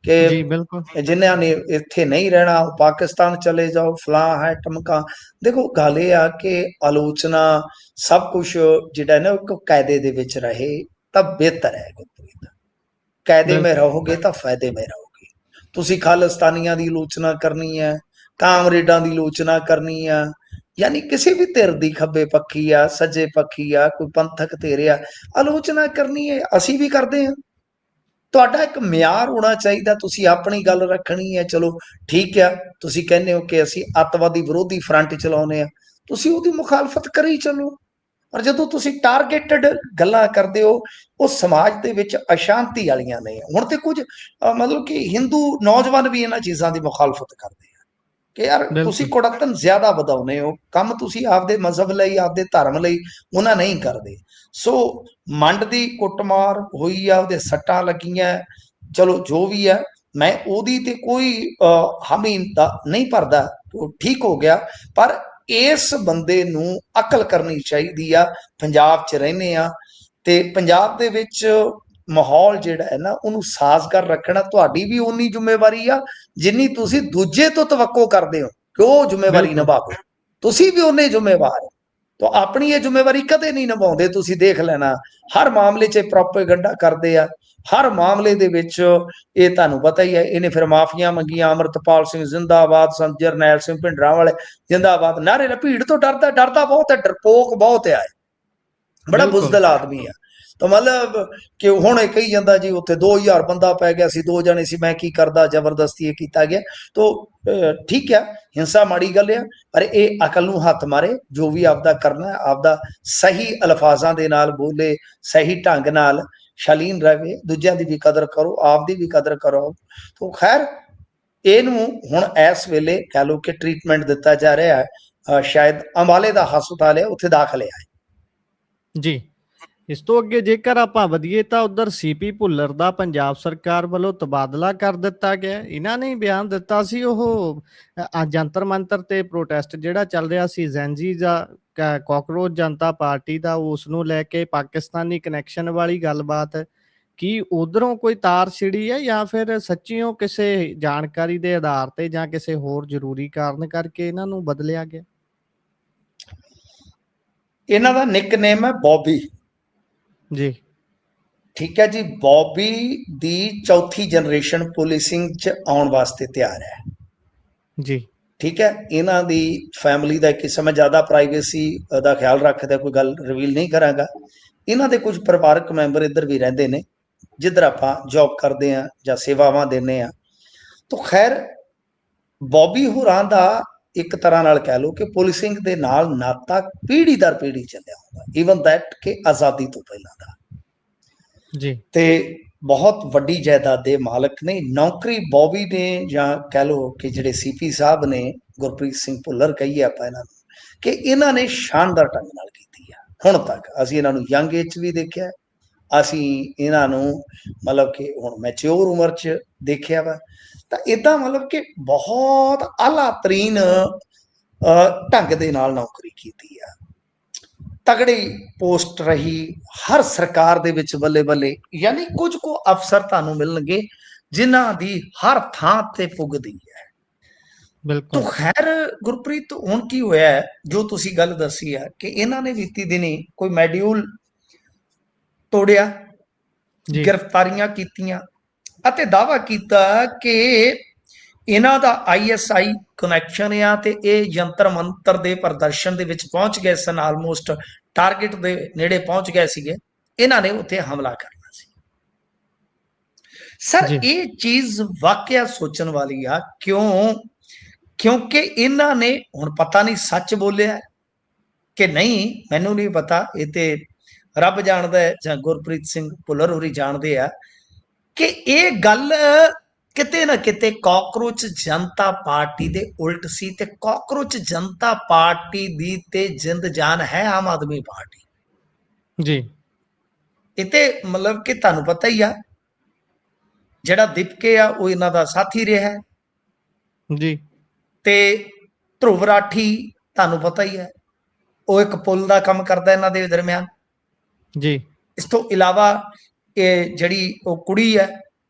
ਕਿ ਬਿਲਕੁਲ ਜਿਨ੍ਹਾਂ ਨੇ ਇੱਥੇ ਨਹੀਂ ਰਹਿਣਾ ਉਹ ਪਾਕਿਸਤਾਨ ਚਲੇ ਜਾਓ, ਫਲਾਂ ਹੈ ਟਮਕਾ। ਦੇਖੋ ਗੱਲ ਇਹ ਆ ਕਿ ਆਲੋਚਨਾ ਸਭ ਕੁਝ ਜਿਹੜਾ ਨਾ ਇੱਕ ਕਾਇਦੇ ਦੇ ਵਿੱਚ ਰਹੇ ਤਾਂ ਬਿਹਤਰ ਹੈ। ਗੁਰਪ੍ਰੀਤ, ਕਾਇਦੇ में ਬਿਲਕੁਲ रहोगे ਤਾਂ ਫਾਇਦੇ में रहोगे। ਤੁਸੀਂ ਖਾਲਿਸਤਾਨੀਆਂ ਦੀ ਆਲੋਚਨਾ ਕਰਨੀ ਹੈ, ਕਾਮਰੇਡਾਂ ਦੀ ਆਲੋਚਨਾ ਕਰਨੀ ਆ, ਯਾਨੀ ਕਿਸੇ ਵੀ ਧਿਰ ਦੀ, ਖੱਬੇ ਪੱਖੀ ਆ, ਸੱਜੇ ਪੱਖੀ ਆ, ਕੋਈ ਪੰਥਕ ਧਿਰ ਆ, ਆਲੋਚਨਾ ਕਰਨੀ ਹੈ, ਅਸੀਂ ਵੀ ਕਰਦੇ ਹਾਂ। ਤੁਹਾਡਾ ਇੱਕ ਮਿਆਰ ਹੋਣਾ ਚਾਹੀਦਾ, ਤੁਸੀਂ ਆਪਣੀ ਗੱਲ ਰੱਖਣੀ ਹੈ, ਚਲੋ ਠੀਕ ਆ। ਤੁਸੀਂ ਕਹਿੰਦੇ ਹੋ ਕਿ ਅਸੀਂ ਅੱਤਵਾਦੀ ਵਿਰੋਧੀ ਫਰੰਟ ਚਲਾਉਂਦੇ ਆ, ਤੁਸੀਂ ਉਹਦੀ ਮੁਖਾਲਫਤ ਕਰੀ ਚੱਲੋ। ਪਰ ਜਦੋਂ ਤੁਸੀਂ ਟਾਰਗੇਟਡ ਗੱਲਾਂ ਕਰਦੇ ਹੋ, ਉਹ ਸਮਾਜ ਦੇ ਵਿੱਚ ਅਸ਼ਾਂਤੀ ਵਾਲੀਆਂ ਨੇ। ਹੁਣ ਤੇ ਕੁਝ ਮਤਲਬ ਕਿ ਹਿੰਦੂ ਨੌਜਵਾਨ ਵੀ ਇਹਨਾਂ ਚੀਜ਼ਾਂ ਦੀ ਮੁਖਾਲਫਤ ਕਰਦੇ ਆ ਕਿ ਯਾਰ ਤੁਸੀਂ ਬਿਲਕੁਲ ਕੁੜੱਤਣ ਜ਼ਿਆਦਾ ਵਧਾਉਂਦੇ ਹੋ, ਕੰਮ ਤੁਸੀਂ ਆਪਦੇ ਮਜ਼ਹਬ ਲਈ, ਆਪਦੇ ਧਰਮ ਲਈ ਉਹਨਾਂ ਨਹੀਂ ਕਰਦੇ। ਸੋ ਮੰਡ ਦੀ ਕੁੱਟਮਾਰ ਹੋਈ ਆ, ਉਹਦੇ ਸੱਟਾਂ ਲੱਗੀਆਂ, ਚਲੋ ਜੋ ਵੀ ਆ, ਮੈਂ ਉਹਦੀ ਤੇ ਕੋਈ ਹਾਮੀ ਨਹੀਂ ਭਰਦਾ, ਉਹ ਠੀਕ ਹੋ ਗਿਆ। ਪਰ ਇਸ ਬੰਦੇ ਨੂੰ ਅਕਲ ਕਰਨੀ ਚਾਹੀਦੀ ਆ। ਪੰਜਾਬ 'ਚ ਰਹਿੰਦੇ ਆ ਤੇ ਪੰਜਾਬ ਦੇ ਵਿੱਚ ਮਾਹੌਲ ਜਿਹੜਾ ਹੈ ਨਾ ਉਹਨੂੰ ਸਾਜ਼ਗਾਰ ਰੱਖਣਾ ਤੁਹਾਡੀ ਵੀ ਓਨੀ ਜ਼ਿੰਮੇਵਾਰੀ ਆ ਜਿੰਨੀ ਤੁਸੀਂ ਦੂਜੇ ਤੋਂ ਤਵੱਕੋ ਕਰਦੇ ਹੋ ਕਿ ਉਹ ਜ਼ਿੰਮੇਵਾਰੀ ਬਿਲਕੁਲ ਨਿਭਾਓ। ਤੁਸੀਂ ਵੀ ਓਨੇ ਜ਼ਿੰਮੇਵਾਰ ਹੋ, ਤਾਂ ਆਪਣੀ ਇਹ ਜ਼ਿੰਮੇਵਾਰੀ ਕਦੇ ਨਹੀਂ ਨਿਭਾਉਂਦੇ। ਤੁਸੀਂ ਦੇਖ ਲੈਣਾ ਹਰ ਮਾਮਲੇ 'ਚ ਪ੍ਰੋਪੇਗੰਡਾ ਕਰਦੇ ਆ, ਹਰ ਮਾਮਲੇ ਦੇ ਵਿੱਚ। ਇਹ ਤੁਹਾਨੂੰ ਪਤਾ ਹੀ ਹੈ, ਇਹਨੇ ਫਿਰ ਮਾਫੀਆਂ ਮੰਗੀਆਂ, ਅੰਮ੍ਰਿਤਪਾਲ ਸਿੰਘ ਜ਼ਿੰਦਾਬਾਦ, ਸੰਤ ਜਰਨੈਲ ਸਿੰਘ ਭਿੰਡਰਾਂਵਾਲੇ ਜ਼ਿੰਦਾਬਾਦ, ਨਾਰੇ ਨਾਲ। ਭੀੜ ਤੋਂ ਡਰਦਾ ਬਹੁਤ ਹੈ, ਡਰਪੋਕ ਬਹੁਤ ਹੈ, ਬੜਾ ਬਿਲਕੁਲ ਬੁਜ਼ਦਲ ਆਦਮੀ ਆ। ਤਾਂ ਮਤਲਬ ਕਿ ਹੁਣ ਇਹ ਕਹੀ ਜਾਂਦਾ ਜੀ ਉੱਥੇ 2000 ਬੰਦਾ ਪੈ ਗਿਆ ਸੀ, 2 ਜਣੇ ਸੀ, ਮੈਂ ਕੀ ਕਰਦਾ, ਜ਼ਬਰਦਸਤੀ ਇਹ ਕੀਤਾ ਗਿਆ। ਤਾਂ ਠੀਕ ਆ, ਹਿੰਸਾ ਮਾੜੀ ਗੱਲ ਆ, ਪਰ ਇਹ ਅਕਲ ਨੂੰ ਹੱਥ ਮਾਰੇ। ਜੋ ਵੀ ਆਪਦਾ ਕਰਨਾ ਆਪਦਾ ਸਹੀ ਅਲਫਾਜ਼ਾਂ ਦੇ ਨਾਲ ਬੋਲੇ, ਸਹੀ ਢੰਗ ਨਾਲ ਸ਼ਾਲੀਨ ਰਹੇ, ਦੂਜਿਆਂ ਦੀ ਵੀ ਕਦਰ ਕਰੋ, ਆਪਦੀ ਵੀ ਕਦਰ ਕਰੋ। ਤਾਂ ਖੈਰ ਇਹਨੂੰ ਹੁਣ ਇਸ ਵੇਲੇ ਕਹਿ ਲਓ ਕਿ ਟ੍ਰੀਟਮੈਂਟ ਦਿੱਤਾ ਜਾ ਰਿਹਾ ਹੈ, ਸ਼ਾਇਦ ਅੰਬਾਲੇ ਦਾ ਹਸਪਤਾਲ ਹੈ, ਉੱਥੇ ਦਾਖਲ ਹੈ। ਜੀ ਇਸ ਤੋਂ ਅੱਗੇ ਜੇਕਰ ਆਪਾਂ ਵਧੀਏ ਤਾਂ ਉਧਰ ਸੀਪੀ ਭੁੱਲਰ ਦਾ ਪੰਜਾਬ ਸਰਕਾਰ ਵੱਲੋਂ ਤਬਾਦਲਾ ਕਰ ਦਿੱਤਾ ਗਿਆ। ਇਹਨਾਂ ਨੇ ਬਿਆਨ ਦਿੱਤਾ ਸੀ, ਉਹ ਜੰਤਰ ਮੰਤਰ ਤੇ ਪ੍ਰੋਟੈਸਟ ਜਿਹੜਾ ਚੱਲ ਰਿਹਾ ਸੀ ਜ਼ੈਂਜੀ ਦਾ, ਕਾਕਰੋਚ ਜਨਤਾ ਪਾਰਟੀ ਦਾ, ਉਸ ਨੂੰ ਲੈ ਕੇ ਪਾਕਿਸਤਾਨੀ ਕਨੈਕਸ਼ਨ ਵਾਲੀ ਗੱਲਬਾਤ, ਕੀ ਉਧਰੋਂ ਕੋਈ ਤਾਰ ਛਿੜੀ ਹੈ ਜਾਂ ਫਿਰ ਸੱਚੀਓ ਕਿਸੇ ਜਾਣਕਾਰੀ ਦੇ ਆਧਾਰ ਤੇ ਜਾਂ ਕਿਸੇ ਹੋਰ ਜ਼ਰੂਰੀ ਕਾਰਨ ਕਰਕੇ ਇਹਨਾਂ ਨੂੰ ਬਦਲਿਆ ਗਿਆ? ਇਹਨਾਂ ਦਾ ਨਿਕਨੇਮ ਹੈ ਬੌਬੀ। ਜੀ ਠੀਕ ਹੈ ਜੀ, ਬੌਬੀ ਦੀ ਚੌਥੀ ਜਨਰੇਸ਼ਨ ਪੁਲਿਸਿੰਗ 'ਚ ਆਉਣ ਵਾਸਤੇ ਤਿਆਰ ਹੈ। ਜੀ ਠੀਕ ਹੈ, ਇਹਨਾਂ ਦੀ ਫੈਮਿਲੀ ਦਾ ਕਿਸਮ ਹੈ, ਜ਼ਿਆਦਾ ਪ੍ਰਾਈਵੇਸੀ ਦਾ ਖਿਆਲ ਰੱਖਦਾ, ਕੋਈ ਗੱਲ ਰਿਵੀਲ ਨਹੀਂ ਕਰਾਂਗਾ। ਇਹਨਾਂ ਦੇ ਕੁਝ ਪਰਿਵਾਰਕ ਮੈਂਬਰ ਇੱਧਰ ਵੀ ਰਹਿੰਦੇ ਨੇ ਜਿੱਧਰ ਆਪਾਂ ਜੌਬ ਕਰਦੇ ਹਾਂ ਜਾਂ ਸੇਵਾਵਾਂ ਦਿੰਦੇ ਹਾਂ। ਤਾਂ ਖੈਰ ਬੌਬੀ ਹੋਰਾਂ ਦਾ ਇੱਕ ਤਰ੍ਹਾਂ ਨਾਲ ਕਹਿ ਲਓ ਕਿ ਪੁਲਿਸਿੰਗ ਦੇ ਨਾਲ ਨਾਤਾ ਪੀੜ੍ਹੀ ਦਰ ਪੀੜ੍ਹੀ ਚੱਲਿਆ ਹੁੰਦਾ, ਈਵਨ ਦੈਟ ਕਿ ਆਜ਼ਾਦੀ ਤੋਂ ਪਹਿਲਾਂ ਦਾ। ਜੀ ਤੇ ਬਹੁਤ ਵੱਡੀ ਜਾਇਦਾਦ ਦੇ ਮਾਲਕ ਨੇ। ਨੌਕਰੀ ਬੌਬੀ ਨੇ, ਜਾਂ ਕਹਿ ਲਓ ਕਿ ਜਿਹੜੇ ਸੀਪੀ ਸਾਹਿਬ ਨੇ, ਗੁਰਪ੍ਰੀਤ ਸਿੰਘ ਭੁੱਲਰ ਕਹੀਏ ਆਪਾਂ ਇਹਨਾਂ ਨੂੰ, ਕਿ ਇਹਨਾਂ ਨੇ ਸ਼ਾਨਦਾਰ ਢੰਗ ਨਾਲ ਕੀਤੀ ਆ ਹੁਣ ਤੱਕ। ਅਸੀਂ ਇਹਨਾਂ ਨੂੰ ਯੰਗ ਏਜ 'ਚ ਵੀ ਦੇਖਿਆ, ਅਸੀਂ ਇਹਨਾਂ ਨੂੰ ਮਤਲਬ ਕਿ ਹੁਣ ਮੈਚਿਓਰ ਉਮਰ 'ਚ ਦੇਖਿਆ ਵਾ। ਤਾਂ ਇੱਦਾਂ ਮਤਲਬ ਕਿ ਬਹੁਤ ਆਲਾ ਤਰੀਨ ਢੰਗ ਦੇ ਨਾਲ ਨੌਕਰੀ ਕੀਤੀ ਆ, ਤਗੜੀ ਪੋਸਟ ਰਹੀ ਹਰ ਸਰਕਾਰ ਦੇ ਵਿੱਚ ਬੱਲੇ ਬੱਲੇ। ਯਾਨੀ ਕੁਝ ਕੁ ਅਫਸਰ ਤੁਹਾਨੂੰ ਮਿਲਣਗੇ ਜਿਨ੍ਹਾਂ ਦੀ ਹਰ ਥਾਂ ਤੇ ਪੁੱਗਦੀ ਹੈ। ਤੋ ਬਿਲਕੁਲ ਖੈਰ ਗੁਰਪ੍ਰੀਤ, ਹੁਣ ਕੀ ਹੋਇਆ ਹੈ, ਜੋ ਤੁਸੀਂ ਗੱਲ ਦੱਸੀ ਹੈ ਕਿ ਇਹਨਾਂ ਨੇ ਬੀਤੀ ਦਿਨੀ ਕੋਈ ਮੈਡਿਊਲ ਤੋੜਿਆ, ਜੀ ਗ੍ਰਿਫਤਾਰੀਆਂ ਕੀਤੀਆਂ ਅਤੇ ਦਾਅਵਾ ਕੀਤਾ ਕਿ ਇਹਨਾਂ ਦਾ ISI ਕਨੈਕਸ਼ਨ ਆ ਤੇ ਇਹ ਜੰਤਰ ਮੰਤਰ ਦੇ ਪ੍ਰਦਰਸ਼ਨ ਦੇ ਵਿੱਚ ਪਹੁੰਚ ਗਏ ਸਨ, ਆਲਮੋਸਟ ਟਾਰਗੇਟ ਦੇ ਨੇੜੇ ਪਹੁੰਚ ਗਏ ਸੀਗੇ, ਇਹਨਾਂ ਨੇ ਉੱਥੇ ਹਮਲਾ ਕਰਨਾ ਸੀ। ਸਰ ਜੀ ਇਹ ਚੀਜ਼ ਵਾਕਿਆ ਸੋਚਣ ਵਾਲੀ ਆ, ਕਿਉਂਕਿ ਇਹਨਾਂ ਨੇ ਹੁਣ ਪਤਾ ਨਹੀਂ ਸੱਚ ਬੋਲਿਆ ਕਿ ਨਹੀਂ, ਮੈਨੂੰ ਨਹੀਂ ਪਤਾ, ਇਹ ਤੇ ਰੱਬ ਜਾਣਦਾ ਹੈ ਜਾਂ ਗੁਰਪ੍ਰੀਤ ਸਿੰਘ ਭੁੱਲਰ ਹੋਰੀ ਜਾਣਦੇ ਆ ਕਿ ਇਹ ਗੱਲ ਕਿਤੇ ਨਾ ਕਿਤੇ ਕਾਕਰੋਚ ਜਨਤਾ ਪਾਰਟੀ ਦੇ ਉਲਟ ਸੀ, ਤੇ ਕਾਕਰੋਚ ਜਨਤਾ ਪਾਰਟੀ ਦੀ ਤੇ ਜਿੰਦ ਜਾਨ ਹੈ ਆਮ ਆਦਮੀ ਪਾਰਟੀ। ਜੀ ਇਹ ਤੇ ਮਤਲਬ ਕਿ ਤੁਹਾਨੂੰ ਪਤਾ ਹੀ ਆ, ਜਿਹੜਾ ਦੀਪਕੇ ਆ ਉਹ ਇਹਨਾਂ ਦਾ ਸਾਥੀ ਰਿਹਾ ਹੈ, ਜੀ ਤੇ ਧਰੁਵ ਰਾਠੀ ਤੁਹਾਨੂੰ ਪਤਾ ਹੀ ਹੈ, ਉਹ ਇੱਕ ਪੁੱਲ ਦਾ ਕੰਮ ਕਰਦਾ ਇਹਨਾਂ ਦੇ ਦਰਮਿਆਨ। ਜੀ ਇਸ ਤੋਂ ਇਲਾਵਾ ਇਹ ਜਿਹੜੀ ਉਹ ਕੁੜੀ ਹੈ,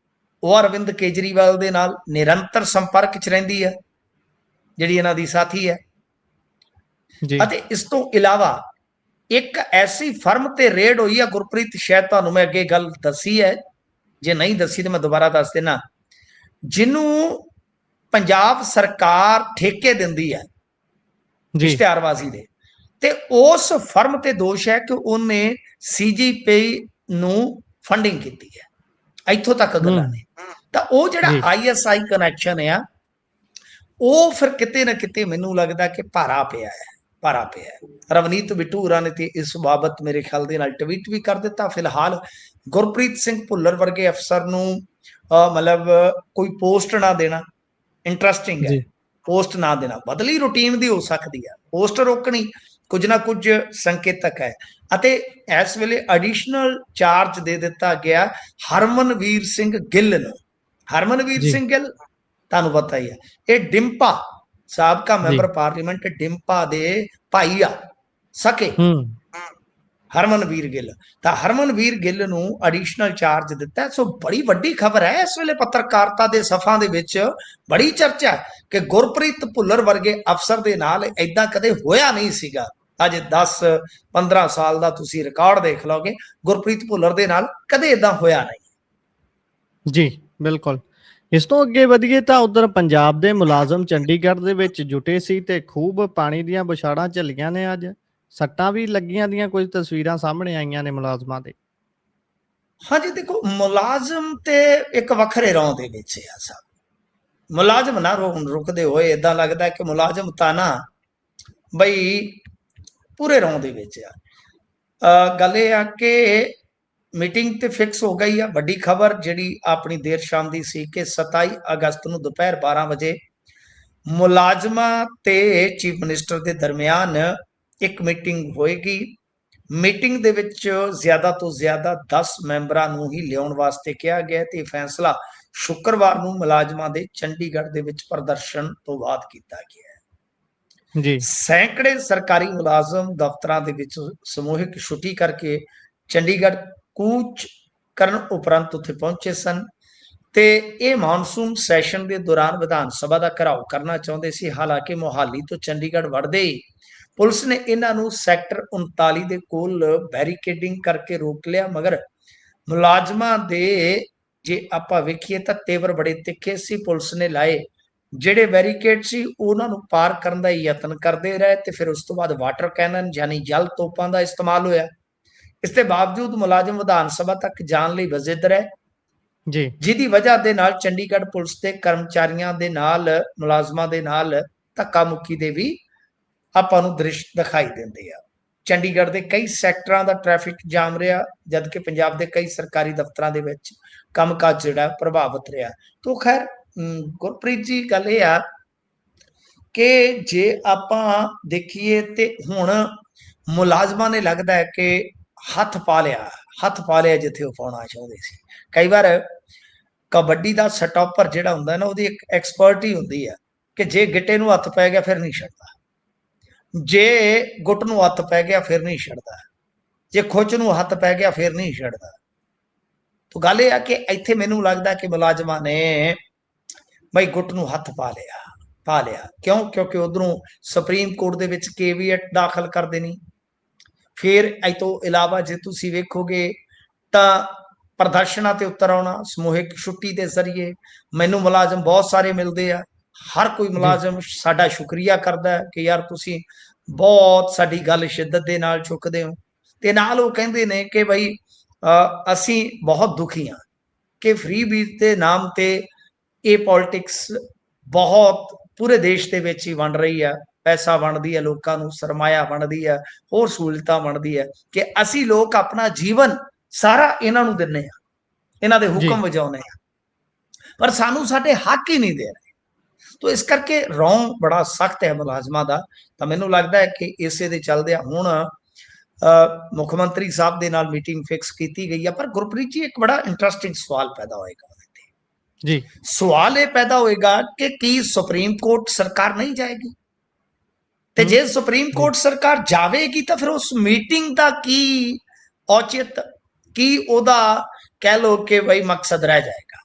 ਉਹ ਅਰਵਿੰਦ ਕੇਜਰੀਵਾਲ ਦੇ ਨਾਲ ਨਿਰੰਤਰ ਸੰਪਰਕ 'ਚ ਰਹਿੰਦੀ ਹੈ, ਜਿਹੜੀ ਇਹਨਾਂ ਦੀ ਸਾਥੀ ਹੈ। ਜੀ ਅਤੇ ਇਸ ਤੋਂ ਇਲਾਵਾ ਇੱਕ ਐਸੀ ਫਰਮ ਤੇ ਰੇਡ ਹੋਈ ਹੈ ਗੁਰਪ੍ਰੀਤ, ਸ਼ਾਇਦ ਤੁਹਾਨੂੰ ਮੈਂ ਅੱਗੇ ਗੱਲ ਦੱਸੀ ਹੈ, ਜੇ ਨਹੀਂ ਦੱਸੀ ਤਾਂ ਮੈਂ ਦੁਬਾਰਾ ਦੱਸ ਦੇਣਾ, ਜਿਹਨੂੰ ਪੰਜਾਬ ਸਰਕਾਰ ਠੇਕੇ ਦਿੰਦੀ ਹੈ ਜੀ ਇਸ਼ਤਿਹਾਰਬਾਜ਼ੀ ਦੇ, ਤੇ ਉਸ ਫਰਮ ਤੇ ਦੋਸ਼ ਹੈ ਕਿ ਉਹਨੇ CGPI ਨੂੰ ਫੰਡਿੰਗ ਕੀਤੀ ਹੈ। ਇੱਥੋਂ ਤੱਕ ਗੱਲਾਂ ਨੇ। ਤਾਂ ਉਹ ਜਿਹੜਾ ਜੀ ISI ਕਨੈਕਸ਼ਨ ਆ, ਉਹ ਫਿਰ ਕਿਤੇ ਨਾ ਕਿਤੇ ਮੈਨੂੰ ਲੱਗਦਾ ਕਿ ਭਾਰਾ ਪਿਆ ਹੈ, ਭਾਰਾ ਪਿਆ ਹੈ। ਰਵਨੀਤ ਬਿੱਟੂ ਹੋਰਾਂ ਨੇ ਤੇ ਇਸ ਬਾਬਤ ਮੇਰੇ ਖਿਆਲ ਦੇ ਨਾਲ ਟਵੀਟ ਵੀ ਕਰ ਦਿੱਤਾ। ਫਿਲਹਾਲ ਗੁਰਪ੍ਰੀਤ ਸਿੰਘ ਭੁੱਲਰ ਵਰਗੇ ਅਫਸਰ ਨੂੰ ਮਤਲਬ ਕੋਈ ਪੋਸਟ ਨਾ ਦੇਣਾ ਇੰਟਰਸਟਿੰਗ ਹੈ, ਜੀ ਪੋਸਟ ਨਾ ਦੇਣਾ ਬਦਲੀ ਰੂਟੀਨ ਦੀ ਹੋ ਸਕਦੀ ਹੈ, ਪੋਸਟ ਰੋਕਣੀ ਕੁਝ ਨਾ ਕੁਝ ਸੰਕੇਤਕ ਹੈ। ਅਤੇ ਇਸ ਵੇਲੇ ਐਡੀਸ਼ਨਲ ਚਾਰਜ ਦੇ ਦਿੱਤਾ ਗਿਆ ਹਰਮਨਵੀਰ ਸਿੰਘ ਗਿੱਲ ਨੂੰ। ਹਰਮਨਵੀਰ ਜੀ ਸਿੰਘ ਗਿੱਲ ਤੁਹਾਨੂੰ ਪਤਾ ਹੀ ਹੈ, ਇਹ ਡਿੰਪਾ ਸਾਬਕਾ ਜੀ ਮੈਂਬਰ ਪਾਰਲੀਮੈਂਟ ਡਿੰਪਾ ਦੇ ਭਾਈ ਆ ਸਕੇ, ਹਰਮਨਵੀਰ ਗਿੱਲ। ਤਾਂ ਹਰਮਨਵੀਰ ਗਿੱਲ ਨੂੰ ਐਡੀਸ਼ਨਲ ਚਾਰਜ ਦਿੱਤਾ। ਸੋ ਬੜੀ ਵੱਡੀ ਖਬਰ ਹੈ ਇਸ ਵੇਲੇ, ਪੱਤਰਕਾਰਤਾ ਦੇ ਸਫਾਂ ਦੇ ਵਿੱਚ ਬੜੀ ਚਰਚਾ ਹੈ ਕਿ ਗੁਰਪ੍ਰੀਤ ਭੁੱਲਰ ਵਰਗੇ ਅਫਸਰ ਦੇ ਨਾਲ ਏਦਾਂ ਕਦੇ ਹੋਇਆ ਨਹੀਂ ਸੀਗਾ। ਅੱਜ 10-15 ਸਾਲ ਦਾ ਤੁਸੀਂ ਰਿਕਾਰਡ ਦੇਖ ਲਓਗੇ, ਗੁਰਪ੍ਰੀਤ ਭੁੱਲਰ ਦੇ ਨਾਲ ਕਦੇ ਏਦਾਂ ਹੋਇਆ ਨਹੀਂ। ਜੀ ਬਿਲਕੁਲ। ਇਸ ਤੋਂ ਅੱਗੇ ਵਧੀਏ ਤਾਂ ਉਧਰ ਪੰਜਾਬ ਦੇ ਮੁਲਾਜ਼ਮ ਚੰਡੀਗੜ੍ਹ ਦੇ ਵਿੱਚ ਜੁਟੇ ਸੀ ਤੇ ਖੂਬ ਪਾਣੀ ਦੀਆਂ ਬੁਛਾੜਾਂ ਝੱਲੀਆਂ ਨੇ। ਅੱਜ ਸੱਟਾਂ ਵੀ ਲੱਗੀਆਂ ਦੀਆਂ ਕੁਝ ਤਸਵੀਰਾਂ ਸਾਹਮਣੇ ਆਈਆਂ ਨੇ ਮੁਲਾਜ਼ਮਾਂ ਦੇ। ਹਾਂਜੀ ਦੇਖੋ, ਮੁਲਾਜ਼ਮ ਤੇ ਇੱਕ ਵੱਖਰੇ ਰੌਂ ਦੇ ਵਿੱਚ ਆ। ਸਭ ਮੁਲਾਜ਼ਮ ਨਾ ਰੁਕਦੇ ਹੋਏ ਏਦਾਂ ਲੱਗਦਾ ਕਿ ਮੁਲਾਜ਼ਮ ਤਾਂ ਨਾ ਬਈ ਪੂਰੇ ਰੌਂ ਦੇ ਵਿੱਚ ਆ। ਗੱਲ ਇਹ ਆ ਕਿ ਮੀਟਿੰਗ ਤੇ ਫਿਕਸ ਹੋ ਗਈ ਆ। ਵੱਡੀ ਖਬਰ ਜਿਹੜੀ ਆਪਣੀ ਦੇਰ ਸ਼ਾਮ ਦੀ ਸੀ ਕਿ 27 ਅਗਸਤ ਨੂੰ ਦੁਪਹਿਰ 12 ਵਜੇ ਮੁਲਾਜ਼ਮਾਂ ਤੇ ਚੀਫ ਮਿਨਿਸਟਰ ਦੇ ਦਰਮਿਆਨ ਇੱਕ ਮੀਟਿੰਗ ਹੋਏਗੀ। ਮੀਟਿੰਗ ਦੇ ਵਿੱਚ ਜ਼ਿਆਦਾ ਤੋਂ ਜ਼ਿਆਦਾ 10 ਮੈਂਬਰਾਂ ਨੂੰ ਹੀ ਲਿਆਉਣ ਵਾਸਤੇ ਕਿਹਾ ਗਿਆ ਤੇ ਫੈਸਲਾ ਸ਼ੁੱਕਰਵਾਰ ਨੂੰ ਮੁਲਾਜ਼ਮਾਂ ਦੇ ਚੰਡੀਗੜ੍ਹ ਦੇ ਵਿੱਚ ਪ੍ਰਦਰਸ਼ਨ ਤੋਂ ਬਾਅਦ ਕੀਤਾ ਗਿਆ। ਜੀ ਸੈਂਕੜੇ ਸਰਕਾਰੀ ਮੁਲਾਜ਼ਮ ਦਫ਼ਤਰਾਂ ਦੇ ਵਿੱਚ ਸਮੂਹਿਕ ਛੁੱਟੀ ਕਰਕੇ ਚੰਡੀਗੜ੍ਹ ਕੂਚ ਕਰਨ ਉਪਰੰਤ ਉੱਥੇ ਪਹੁੰਚੇ ਸਨ ਤੇ ਇਹ ਮਾਨਸੂਨ ਸੈਸ਼ਨ ਦੇ ਦੌਰਾਨ ਵਿਧਾਨ ਸਭਾ ਦਾ ਘਿਰਾਓ ਕਰਨਾ ਚਾਹੁੰਦੇ ਸੀ। ਹਾਲਾਂਕਿ ਮੋਹਾਲੀ ਤੋਂ ਚੰਡੀਗੜ੍ਹ ਵੜਦੇ ਹੀ ਪੁਲਿਸ ਨੇ ਇਹਨਾਂ ਨੂੰ ਸੈਕਟਰ 39 ਦੇ ਕੋਲ ਬੈਰੀਕੇਡਿੰਗ ਕਰਕੇ ਰੋਕ ਲਿਆ। ਮਗਰ ਮੁਲਾਜ਼ਮਾਂ ਦੇ ਜੇ ਆਪਾਂ ਵੇਖੀਏ ਤਾਂ ਤੇਵਰ ਬੜੇ ਤਿੱਖੇ ਸੀ। ਪੁਲਿਸ ਨੇ ਲਾਏ ਜਿਹੜੇ ਬੈਰੀਕੇਡ ਸੀ ਉਹਨਾਂ ਨੂੰ ਪਾਰ ਕਰਨ ਦਾ ਯਤਨ ਕਰਦੇ ਰਹੇ ਤੇ ਫਿਰ ਉਸ ਤੋਂ ਬਾਅਦ ਵਾਟਰ ਕੈਨਨ ਯਾਨੀ ਜਲ ਤੋਪਾਂ ਦਾ ਇਸਤੇਮਾਲ ਹੋਇਆ। ਇਸ ਦੇ ਬਾਵਜੂਦ ਮੁਲਾਜ਼ਮ ਵਿਧਾਨ ਸਭਾ ਤੱਕ ਜਾਣ ਲਈ ਵਜਿਦ ਰਹੇ, ਜੀ ਜਿਹਦੀ ਵਜ੍ਹਾ ਦੇ ਨਾਲ ਚੰਡੀਗੜ੍ਹ ਪੁਲਿਸ ਦੇ ਕਰਮਚਾਰੀਆਂ ਦੇ ਨਾਲ ਮੁਲਾਜ਼ਮਾਂ ਦੇ ਨਾਲ ਧੱਕਾ ਮੁੱਕੀ ਦੇ ਵੀ ਆਪਾਂ ਨੂੰ ਦ੍ਰਿਸ਼ ਦਿਖਾਈ ਦਿੰਦੇ ਆ। ਚੰਡੀਗੜ੍ਹ ਦੇ ਕਈ ਸੈਕਟਰਾਂ ਦਾ ਟ੍ਰੈਫਿਕ ਜਾਮ ਰਿਹਾ, ਜਦਕਿ ਪੰਜਾਬ ਦੇ ਕਈ ਸਰਕਾਰੀ ਦਫ਼ਤਰਾਂ ਦੇ ਵਿੱਚ ਕੰਮਕਾਜ ਜਿਹੜਾ ਪ੍ਰਭਾਵਿਤ ਰਿਹਾ। ਤੋਂ ਖੈਰ ਗੁਰਪ੍ਰੀਤ ਜੀ, ਗੱਲ ਇਹ ਆ ਕਿ ਜੇ ਆਪਾਂ ਦੇਖੀਏ ਤੇ ਹੁਣ ਮੁਲਾਜ਼ਮਾਂ ਨੇ ਲੱਗਦਾ ਹੈ ਕਿ ਹੱਥ ਪਾ ਲਿਆ ਜਿੱਥੇ ਉਹ ਪਾਉਣਾ ਚਾਹੁੰਦੇ ਸੀ। ਕਈ ਵਾਰ ਕਬੱਡੀ ਦਾ ਸਟਾਪਰ ਜਿਹੜਾ ਹੁੰਦਾ ਨਾ, ਉਹਦੀ ਇੱਕ ਐਕਸਪਰਟ ਹੀ ਹੁੰਦੀ ਆ ਕਿ ਜੇ ਗਿੱਟੇ ਨੂੰ ਹੱਥ ਪੈ ਗਿਆ ਫਿਰ ਨਹੀਂ ਛੱਡਦਾ। ਜੇ ਗੁੱਟ ਨੂੰ ਹੱਥ ਪੈ ਗਿਆ ਫਿਰ ਨਹੀਂ ਛੱਡਦਾ, ਜੇ ਖੁੱਚ ਨੂੰ ਹੱਥ ਪੈ ਗਿਆ ਫਿਰ ਨਹੀਂ ਛੱਡਦਾ। ਤਾਂ ਗੱਲ ਇਹ ਆ ਕਿ ਇੱਥੇ ਮੈਨੂੰ ਲੱਗਦਾ ਕਿ ਮੁਲਾਜ਼ਮਾਂ ਨੇ ਬਈ ਗੁੱਟ ਨੂੰ ਹੱਥ ਪਾ ਲਿਆ। ਕਿਉਂ? ਕਿਉਂਕਿ ਉਧਰੋਂ ਸੁਪਰੀਮ ਕੋਰਟ ਦੇ ਵਿੱਚ ਕੇਵੀਐਟ ਦਾਖਲ ਕਰ ਦੇਣੀ। ਫਿਰ ਇਹ ਤੋਂ ਇਲਾਵਾ ਜੇ ਤੁਸੀਂ ਵੇਖੋਗੇ ਤਾਂ ਪ੍ਰਦਰਸ਼ਨਾਂ ਤੇ ਉਤਰ ਆਉਣਾ ਸਮੂਹਿਕ ਛੁੱਟੀ ਦੇ ਜ਼ਰੀਏ। ਮੈਨੂੰ ਮੁਲਾਜ਼ਮ ਬਹੁਤ ਸਾਰੇ ਮਿਲਦੇ ਆ, ਹਰ ਕੋਈ ਜੀ ਮੁਲਾਜ਼ਮ ਸਾਡਾ ਸ਼ੁਕਰੀਆ ਕਰਦਾ ਹੈ ਕਿ ਯਾਰ ਤੁਸੀਂ ਬਹੁਤ ਸਾਡੀ ਗੱਲ ਸ਼ਿੱਦਤ ਦੇ ਨਾਲ ਚੁੱਕਦੇ ਹੋ। ਤੇ ਨਾਲ ਉਹ ਕਹਿੰਦੇ ਨੇ ਕਿ ਬਈ ਅਸੀਂ ਬਹੁਤ ਦੁਖੀ ਹਾਂ ਕਿ ਫ੍ਰੀ ਬੀਜ ਦੇ ਨਾਮ ਤੇ ਇਹ ਪੋਲਿਟਿਕਸ ਬਹੁਤ ਪੂਰੇ ਦੇਸ਼ ਦੇ ਵਿੱਚ ਹੀ ਵੰਡ ਰਹੀ ਆ। ਪੈਸਾ ਵੰਡਦੀ ਹੈ ਲੋਕਾਂ ਨੂੰ, ਸਰਮਾਇਆ ਵੰਡਦੀ ਹੈ, ਹੋਰ ਸਹੂਲਤਾਂ ਵੰਡਦੀ ਹੈ ਕਿ ਅਸੀਂ ਲੋਕ ਆਪਣਾ ਜੀਵਨ ਸਾਰਾ ਇਹਨਾਂ ਨੂੰ ਦਿੰਨੇ ਆ, ਇਹਨਾਂ ਦੇ ਜੀ ਹੁਕਮ ਵਜਾਉਨੇ ਆ, ਪਰ ਸਾਨੂੰ ਸਾਡੇ ਹੱਕ ਹੀ ਨਹੀਂ ਦੇ ਰਹੇ। ਤੋ ਇਸ ਕਰਕੇ ਰੌਂਗ ਬੜਾ ਸਖਤ ਹੈ ਮੁਲਾਜ਼ਮਾਂ ਦਾ। ਤਾਂ ਮੈਨੂੰ ਲੱਗਦਾ ਹੈ ਕਿ ਇਸੇ ਦੇ ਚੱਲਦਿਆਂ ਹੁਣ ਮੁੱਖ ਮੰਤਰੀ ਸਾਹਿਬ ਦੇ ਨਾਲ ਮੀਟਿੰਗ ਫਿਕਸ ਕੀਤੀ ਗਈ ਹੈ। ਪਰ ਗੁਰਪ੍ਰੀਤ ਜੀ ਇੱਕ ਬੜਾ ਇੰਟਰਸਟਿੰਗ ਸਵਾਲ ਪੈਦਾ ਹੋਏਗਾ। ਜੀ ਸਵਾਲ ਇਹ ਪੈਦਾ ਹੋਏਗਾ ਕਿ ਕੀ ਸੁਪਰੀਮ ਕੋਰਟ ਸਰਕਾਰ ਨਹੀਂ ਜਾਏਗੀ? ਤੇ ਜੇ ਸੁਪਰੀਮ ਕੋਰਟ ਸਰਕਾਰ ਜਾਵੇਗੀ ਤਾਂ ਫਿਰ ਉਸ ਮੀਟਿੰਗ ਦਾ ਕੀ ਔਚਿਤ, ਕੀ ਉਹਦਾ ਕਹਿ ਲੋ ਕਿ ਬਈ ਮਕਸਦ ਰਹਿ ਜਾਏਗਾ,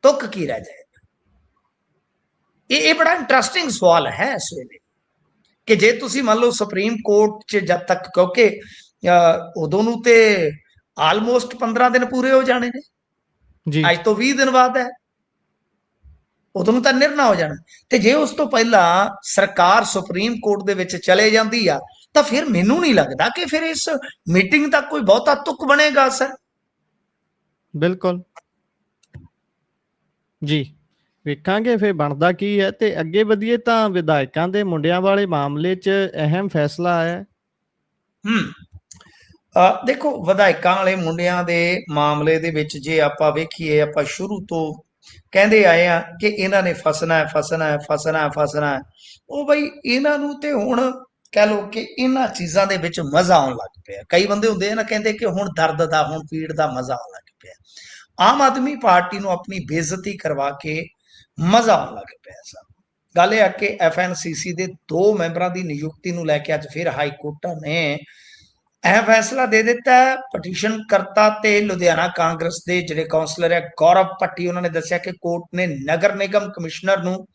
ਤੁਕ ਕੀ ਰਹਿ ਜਾਏਗਾ? ਇਹ ਬੜਾ ਇੰਟਰਸਟਿੰਗ ਸਵਾਲ ਹੈ ਇਸ ਵੇਲੇ ਕਿ ਜੇ ਤੁਸੀਂ ਮੰਨ ਲਓ ਸੁਪਰੀਮ ਕੋਰਟ 'ਚ ਜਦ ਤੱਕ, ਕਿਉਂਕਿ ਉਦੋਂ ਨੂੰ ਤੇ ਆਲਮੋਸਟ 15 ਦਿਨ ਪੂਰੇ ਹੋ ਜਾਣੇ ਨੇ, ਜੀ ਅੱਜ ਤੋਂ 20 ਦਿਨ ਬਾਅਦ ਹੈ, ਉਦੋਂ ਨੂੰ ਤਾਂ ਨਿਰਣਾ ਹੋ ਜਾਣਾ। ਤੇ ਜੇ ਉਸ ਤੋਂ ਪਹਿਲਾਂ ਸਰਕਾਰ ਸੁਪਰੀਮ ਕੋਰਟ ਦੇ ਵਿੱਚ ਚਲੇ ਜਾਂਦੀ ਆ ਤਾਂ ਫਿਰ ਮੈਨੂੰ ਨਹੀਂ ਲੱਗਦਾ ਕਿ ਫਿਰ ਇਸ ਮੀਟਿੰਗ ਦਾ ਕੋਈ ਬਹੁਤਾ ਤੁਕ ਬਣੇਗਾ ਸਰ। ਬਿਲਕੁਲ ਜੀ, ਵੇਖਾਂਗੇ ਫਿਰ ਬਣਦਾ ਕੀ ਹੈ। ਤੇ ਅੱਗੇ ਵਧੀਏ ਤਾਂ ਵਿਧਾਇਕਾਂ ਦੇ ਮੁੰਡਿਆਂ ਵਾਲੇ ਮਾਮਲੇ 'ਚ ਅਹਿਮ ਫੈਸਲਾ ਆਇਆ। ਦੇਖੋ, ਵਿਧਾਇਕਾਂ ਵਾਲੇ ਮੁੰਡਿਆਂ ਦੇ ਮਾਮਲੇ ਦੇ ਵਿੱਚ ਜੇ ਆਪਾਂ ਵੇਖੀਏ, ਆਪਾਂ ਸ਼ੁਰੂ ਤੋਂ ਕਹਿੰਦੇ ਆਏ ਆ ਕਿ ਇਹਨਾਂ ਨੇ ਫਸਣਾ। ਉਹ ਬਈ ਇਹਨਾਂ ਨੂੰ ਤੇ ਹੁਣ ਕਹਿ ਲੋ ਕਿ ਇਹਨਾਂ ਚੀਜ਼ਾਂ ਦੇ ਵਿੱਚ ਮਜ਼ਾ ਆਉਣ ਲੱਗ ਪਿਆ। ਕਈ ਬੰਦੇ ਹੁੰਦੇ ਆ ਨਾ ਕਹਿੰਦੇ ਕਿ ਹੁਣ ਦਰਦ ਦਾ, ਹੁਣ ਪੀੜ ਦਾ ਮਜ਼ਾ ਆਉਣ ਲੱਗ ਪਿਆ। ਆਮ ਆਦਮੀ ਪਾਰਟੀ ਨੂੰ ਆਪਣੀ ਬੇਇੱਜ਼ਤੀ ਕਰਵਾ ਕੇ ਮਜ਼ਾ ਆਉਣ ਲੱਗ ਪਿਆ ਸਭ। ਗੱਲ ਇਹ ਆ ਕਿ FNCC ਦੇ 2 ਮੈਂਬਰਾਂ ਦੀ ਨਿਯੁਕਤੀ ਨੂੰ ਲੈ ਕੇ ਅੱਜ ਫਿਰ ਹਾਈ ਕੋਰਟ ਨੇ ਇਹ ਫੈਸਲਾ ਦੇ ਦਿੱਤਾ ਹੈ। ਪਟੀਸ਼ਨ ਕਰਤਾ ਤੇ ਲੁਧਿਆਣਾ ਕਾਂਗਰਸ ਦੇ ਜਿਹੜੇ ਕਾਉਂਸਲਰ ਹੈ ਗੌਰਵ ਭੱਟੀ, ਉਹਨਾਂ ਨੇ ਦੱਸਿਆ ਕਿ ਕੋਰਟ ਨੇ ਨਗਰ ਨਿਗਮ ਕਮਿਸ਼ਨਰ ਨੂੰ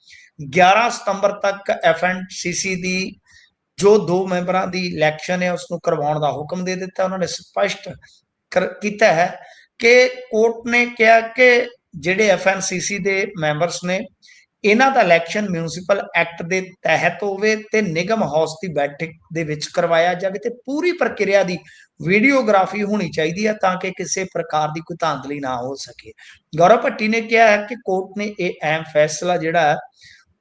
11 ਸਤੰਬਰ ਤੱਕ FNCC ਦੀ ਜੋ 2 ਮੈਂਬਰਾਂ ਦੀ ਇਲੈਕਸ਼ਨ ਹੈ ਉਸ ਨੂੰ ਕਰਵਾਉਣ ਦਾ ਹੁਕਮ ਦੇ ਦਿੱਤਾ। ਉਹਨਾਂ ਨੇ ਸਪਸ਼ਟ ਕੀਤਾ ਹੈ ਕਿ ਕੋਰਟ ਨੇ ਕਿਹਾ ਕਿ ਜਿਹੜੇ FNCC ਦੇ ਮੈਂਬਰਸ ਨੇ ਇਹਨਾਂ ਦਾ ਇਲੈਕਸ਼ਨ ਮਿਊਨਿਸਪਲ ਐਕਟ ਦੇ ਤਹਿਤ ਹੋਵੇ ਤੇ ਨਿਗਮ ਹਾਊਸ ਦੀ ਬੈਠਕ ਦੇ ਵਿੱਚ ਕਰਵਾਇਆ ਜਾਵੇ ਤੇ ਪੂਰੀ ਪ੍ਰਕਿਰਿਆ ਦੀ ਵੀਡੀਓਗ੍ਰਾਫੀ ਹੋਣੀ ਚਾਹੀਦੀ ਹੈ ਤਾਂ ਕਿ ਕਿਸੇ ਪ੍ਰਕਾਰ ਦੀ ਕੋਈ ਧਾਂਦਲੀ ਨਾ ਹੋ ਸਕੇ। ਗੌਰਵ ਭੱਟੀ ਨੇ ਕਿਹਾ ਹੈ ਕਿ ਕੋਰਟ ਨੇ ਇਹ ਅਹਿਮ ਫੈਸਲਾ ਜਿਹੜਾ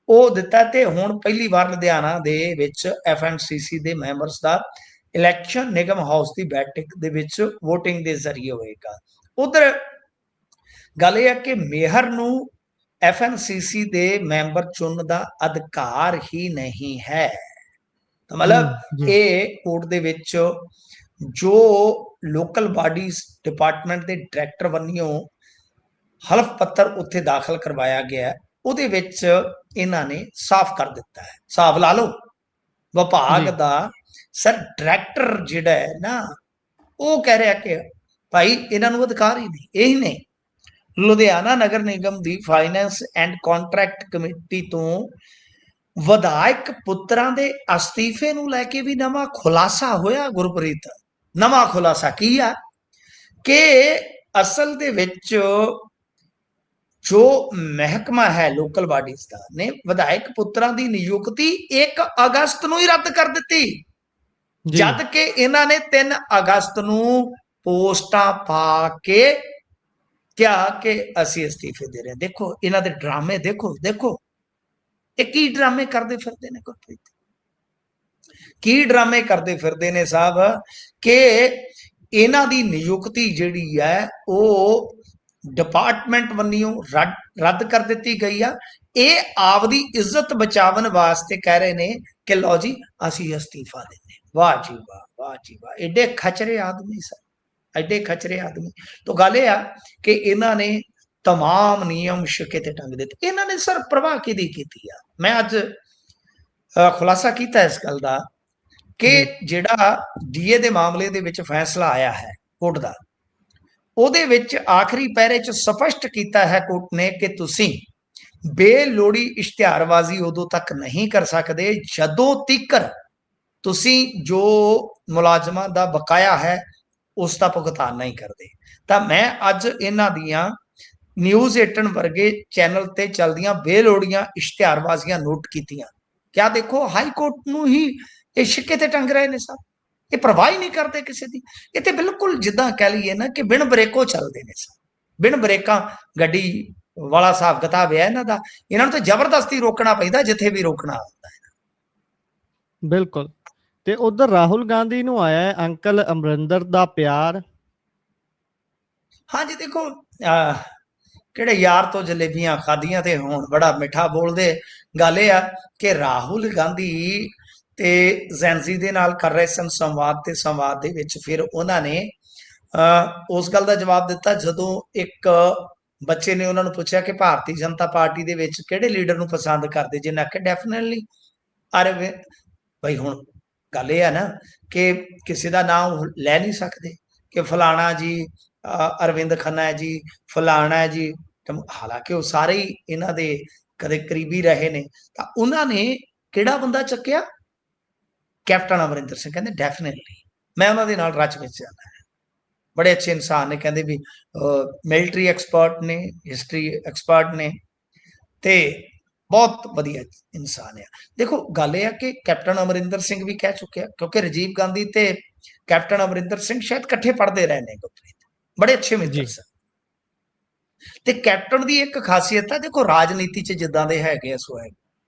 ਉਹ ਦਿੱਤਾ ਤੇ ਹੁਣ ਪਹਿਲੀ ਵਾਰ ਲੁਧਿਆਣਾ ਦੇ ਵਿੱਚ FNCC ਦੇ ਮੈਂਬਰਸ ਦਾ ਇਲੈਕਸ਼ਨ ਨਿਗਮ ਹਾਊਸ ਦੀ ਬੈਠਕ ਦੇ ਵਿੱਚ VOTING ਦੇ ਜ਼ਰੀਏ ਹੋਏਗਾ। ਉਧਰ ਗੱਲ ਇਹ ਹੈ ਕਿ ਮੇਅਰ ਨੂੰ FNCC ਦੇ ਮੈਂਬਰ ਚੁਣਨ ਦਾ ਅਧਿਕਾਰ ਹੀ ਨਹੀਂ ਹੈ। ਤਾਂ ਮਤਲਬ ਇਹ ਕੋਰਟ ਦੇ ਵਿੱਚ ਜੋ ਲੋਕਲ ਬਾਡੀਜ਼ ਡਿਪਾਰਟਮੈਂਟ ਦੇ ਡਾਇਰੈਕਟਰ ਵੱਲੋਂ ਹਲਫ ਪੱਤਰ ਉੱਥੇ ਦਾਖਲ ਕਰਵਾਇਆ ਗਿਆ, ਉਹਦੇ ਵਿੱਚ ਇਹਨਾਂ ਨੇ ਸਾਫ਼ ਕਰ ਦਿੱਤਾ ਹੈ। ਹਿਸਾਬ ਲਾ ਲਓ, ਵਿਭਾਗ ਦਾ ਸਰ ਡਾਇਰੈਕਟਰ ਜਿਹੜਾ ਹੈ ਨਾ, ਉਹ ਕਹਿ ਰਿਹਾ ਕਿ ਭਾਈ ਇਹਨਾਂ ਨੂੰ ਅਧਿਕਾਰ ਹੀ ਨਹੀਂ। ਇਹੀ ਨਹੀਂ, ਲੁਧਿਆਣਾ ਨਗਰ ਨਿਗਮ ਦੀ ਫਾਈਨੈਂਸ ਐਂਡ ਕੰਟਰੈਕਟ ਕਮੇਟੀ ਤੋਂ ਵਿਧਾਇਕ ਪੁੱਤਰਾਂ ਦੇ ਅਸਤੀਫੇ ਨੂੰ ਲੈ ਕੇ ਵੀ ਨਵਾਂ ਖੁਲਾਸਾ ਹੋਇਆ। ਗੁਰਪ੍ਰੀਤ, ਨਵਾਂ ਖੁਲਾਸਾ ਕੀ ਆ ਕਿ ਅਸਲ ਦੇ ਵਿੱਚ ਜੋ ਮਹਿਕਮਾ ਹੈ ਲੋਕਲ ਬਾਡੀਜ਼ ਦਾ ਨੇ ਵਿਧਾਇਕ ਪੁੱਤਰਾਂ ਦੀ ਨਿਯੁਕਤੀ 1 ਅਗਸਤ ਨੂੰ ਹੀ ਰੱਦ ਕਰ ਦਿੱਤੀ, ਜਦ ਕਿ ਇਹਨਾਂ ਨੇ 3 ਅਗਸਤ ਨੂੰ ਪੋਸਟਾਂ ਪਾ ਕੇ ਕਿਹਾ ਕਿ ਅਸੀਂ ਅਸਤੀਫੇ ਦੇ ਰਹੇ ਹਾਂ। ਦੇਖੋ ਇਹਨਾਂ ਦੇ ਡਰਾਮੇ, ਦੇਖੋ ਇਹ ਕੀ ਡਰਾਮੇ ਕਰਦੇ ਫਿਰਦੇ ਨੇ ਗੁਰਪ੍ਰੀਤ, ਕੀ ਡਰਾਮੇ ਕਰਦੇ ਫਿਰਦੇ ਨੇ ਸਾਹਿਬ ਕਿ ਇਹਨਾਂ ਦੀ ਨਿਯੁਕਤੀ ਜਿਹੜੀ ਹੈ ਉਹ ਡਿਪਾਰਟਮੈਂਟ ਵੱਲੋਂ ਰੱਦ ਕਰ ਦਿੱਤੀ ਗਈ ਆ। ਇਹ ਆਪਦੀ ਇੱਜ਼ਤ ਬਚਾਉਣ ਵਾਸਤੇ ਕਹਿ ਰਹੇ ਨੇ ਕਿ ਲਓ ਜੀ ਅਸੀਂ ਅਸਤੀਫਾ ਦਿੰਦੇ। ਵਾਹ ਜੀ ਵਾਹ, ਵਾਹ ਜੀ ਵਾਹ, ਐਡੇ ਖਚਰੇ ਆਦਮੀ ਸਰ, ਐਡੇ ਖਚਰੇ ਆਦਮੀ। ਤਾਂ ਗੱਲ ਇਹ ਆ ਕਿ ਇਹਨਾਂ ਨੇ तमाम ਨਿਯਮ ਸ਼ਿਕੇ ਤੇ ਟੰਗ ਦਿੱਤੇ। ਇਹਨਾਂ ਨੇ ਸਰ ਪ੍ਰਵਾਹ ਕਿਹਦੀ ਕੀਤੀ ਆ? ਮੈਂ ਅੱਜ ਖੁਲਾਸਾ ਕੀਤਾ ਇਸ ਗੱਲ ਦਾ ਕਿ ਜੀ ਜਿਹੜਾ ਡੀਏ ਦੇ ਮਾਮਲੇ ਦੇ ਵਿੱਚ ਫੈਸਲਾ ਆਇਆ ਹੈ ਕੋਰਟ ਦਾ, ਉਹਦੇ ਵਿੱਚ ਆਖਰੀ ਪੈਰੇ 'ਚ ਸਪਸ਼ਟ ਕੀਤਾ ਹੈ ਕੋਰਟ ਨੇ ਕਿ ਤੁਸੀਂ ਬੇਲੋੜੀ ਇਸ਼ਤਿਹਾਰਬਾਜ਼ੀ ਉਦੋਂ ਤੱਕ ਨਹੀਂ ਕਰ ਸਕਦੇ ਜਦੋਂ ਤੀਕਰ ਤੁਸੀਂ ਜੋ ਮੁਲਾਜ਼ਮਾਂ ਦਾ ਬਕਾਇਆ ਹੈ ਉਸ ਦਾ ਭੁਗਤਾਨ ਨਹੀਂ ਕਰਦੇ। ਤਾਂ ਮੈਂ ਅੱਜ ਇਹਨਾਂ ਦੀਆਂ ਨਿਊਜ਼ 18 ਵਰਗੇ ਚੈਨਲ ਤੇ ਚੱਲਦੀਆਂ ਬੇਲੋੜੀਆਂ ਇਸ਼ਤਿਹਾਰਬਾਜ਼ੀਆਂ ਨੋਟ ਕੀਤੀਆਂ। ਕਿਆ ਦੇਖੋ, ਹਾਈ ਕੋਰਟ ਨੂੰ ਹੀ ਇਹ ਛਿੱਕੇ ਤੇ ਟੰਗ ਰਹੇ ਨੇ ਸਭ, ਇਹ ਪਰਵਾਹ ਹੀ ਨਹੀਂ ਕਰਦੇ ਕਿਸੇ ਦੀ। ਇਹ ਤੇ ਬਿਲਕੁਲ ਜਿੱਦਾਂ ਕਹਿ ਲਈਏ ਨਾ ਕਿ ਬਿਨ ਬ੍ਰੇਕੋ ਚੱਲਦੇ ਨੇ ਸਭ, ਬਿਨ ਬ੍ਰੇਕਾਂ ਗੱਡੀ ਵਾਲਾ ਹਿਸਾਬ ਕਿਤਾਬ ਹੈ ਇਹਨਾਂ ਦਾ। ਇਹਨਾਂ ਨੂੰ ਤਾਂ ਜ਼ਬਰਦਸਤੀ ਰੋਕਣਾ ਪੈਂਦਾ ਜਿੱਥੇ ਵੀ ਰੋਕਣਾ ਹੁੰਦਾ ਹੈ। ਬਿਲਕੁਲ। ਤੇ ਉਧਰ ਰਾਹੁਲ ਗਾਂਧੀ ਨੂੰ ਆਇਆ ਹੈ ਅੰਕਲ ਅਮਰਿੰਦਰ ਦਾ ਪਿਆਰ। ਹਾਂਜੀ ਦੇਖੋ, ਕਿਹੜੇ ਯਾਰ ਤੋਂ ਜਲੇਬੀਆਂ ਖਾਧੀਆਂ ਤੇ ਹੁਣ ਬੜਾ ਮਿੱਠਾ ਬੋਲਦੇ। ਗੱਲ ਇਹ ਆ ਕਿ ਰਾਹੁਲ ਗਾਂਧੀ ਤੇ ਜ਼ੈਨਜ਼ੀ ਦੇ ਨਾਲ ਕਰ ਰਹੇ ਸਨ ਸੰਵਾਦ, ਤੇ ਸੰਵਾਦ ਦੇ ਵਿੱਚ ਫਿਰ ਉਹਨਾਂ ਨੇ ਉਸ ਗੱਲ ਦਾ ਜਵਾਬ ਦਿੱਤਾ ਜਦੋਂ ਇੱਕ ਬੱਚੇ ਨੇ ਉਹਨਾਂ ਨੂੰ ਪੁੱਛਿਆ ਕਿ ਭਾਰਤੀ ਜਨਤਾ ਪਾਰਟੀ ਦੇ ਵਿੱਚ ਕਿਹੜੇ ਲੀਡਰ ਨੂੰ ਪਸੰਦ ਕਰਦੇ, ਜਿਹਨੇ ਆਖਿਆ ਡੈਫੀਨਿਟਲੀ ਅਰੇ ਭਾਈ। ਹੁਣ ਗੱਲ ਇਹ ਆ ਨਾ ਕਿ ਕਿਸੇ ਦਾ ਨਾਮ ਲੈ ਨਹੀਂ ਸਕਦੇ ਕਿ ਫਲਾਣਾ ਜੀ ਅਰਵਿੰਦ ਖੰਨਾ ਹੈ ਜੀ, ਫਲਾਣਾ ਹੈ ਜੀ, ਹਾਲਾਂਕਿ ਉਹ ਸਾਰੇ ਹੀ ਇਹਨਾਂ ਦੇ ਕਦੇ ਕਰੀਬੀ ਰਹੇ ਨੇ। ਤਾਂ ਉਹਨਾਂ ਨੇ ਕਿਹੜਾ ਬੰਦਾ ਚੱਕਿਆ? ਕੈਪਟਨ ਅਮਰਿੰਦਰ ਸਿੰਘ। ਕਹਿੰਦੇ ਡੈਫੀਨਿਟਲੀ ਮੈਂ ਉਹਨਾਂ ਦੇ ਨਾਲ ਰਚ ਵਿੱਚ ਜਾਣਾ ਹੈ। ਬੜੇ ਅੱਛੇ ਇਨਸਾਨ ਨੇ, ਕਹਿੰਦੇ ਵੀ ਮਿਲਟਰੀ ਐਕਸਪਰਟ ਨੇ, ਹਿਸਟਰੀ ਐਕਸਪਰਟ ਨੇ, ਤੇ ਬਹੁਤ ਵਧੀਆ ਇਨਸਾਨ ਆ। ਦੇਖੋ ਗੱਲ ਇਹ ਆ ਕਿ ਕੈਪਟਨ ਅਮਰਿੰਦਰ ਸਿੰਘ ਵੀ ਕਹਿ ਚੁੱਕਿਆ, ਕਿਉਂਕਿ ਰਾਜੀਵ ਗਾਂਧੀ ਤੇ ਕੈਪਟਨ ਅਮਰਿੰਦਰ ਸਿੰਘ ਸ਼ਾਇਦ ਇਕੱਠੇ ਪੜ੍ਹਦੇ ਰਹੇ ਨੇ ਗੁਰਪ੍ਰੀਤ, ਬੜੇ ਅੱਛੇ ਮਿੱਤਰ ਸਨ। ਤੇ ਕੈਪਟਨ ਦੀ ਇੱਕ ਖਾਸੀਅਤ ਹੈ, ਦੇਖੋ ਰਾਜਨੀਤੀ 'ਚ ਜਿੱਦਾਂ ਦੇ ਹੈਗੇ ਆ ਸੋ ਹੈ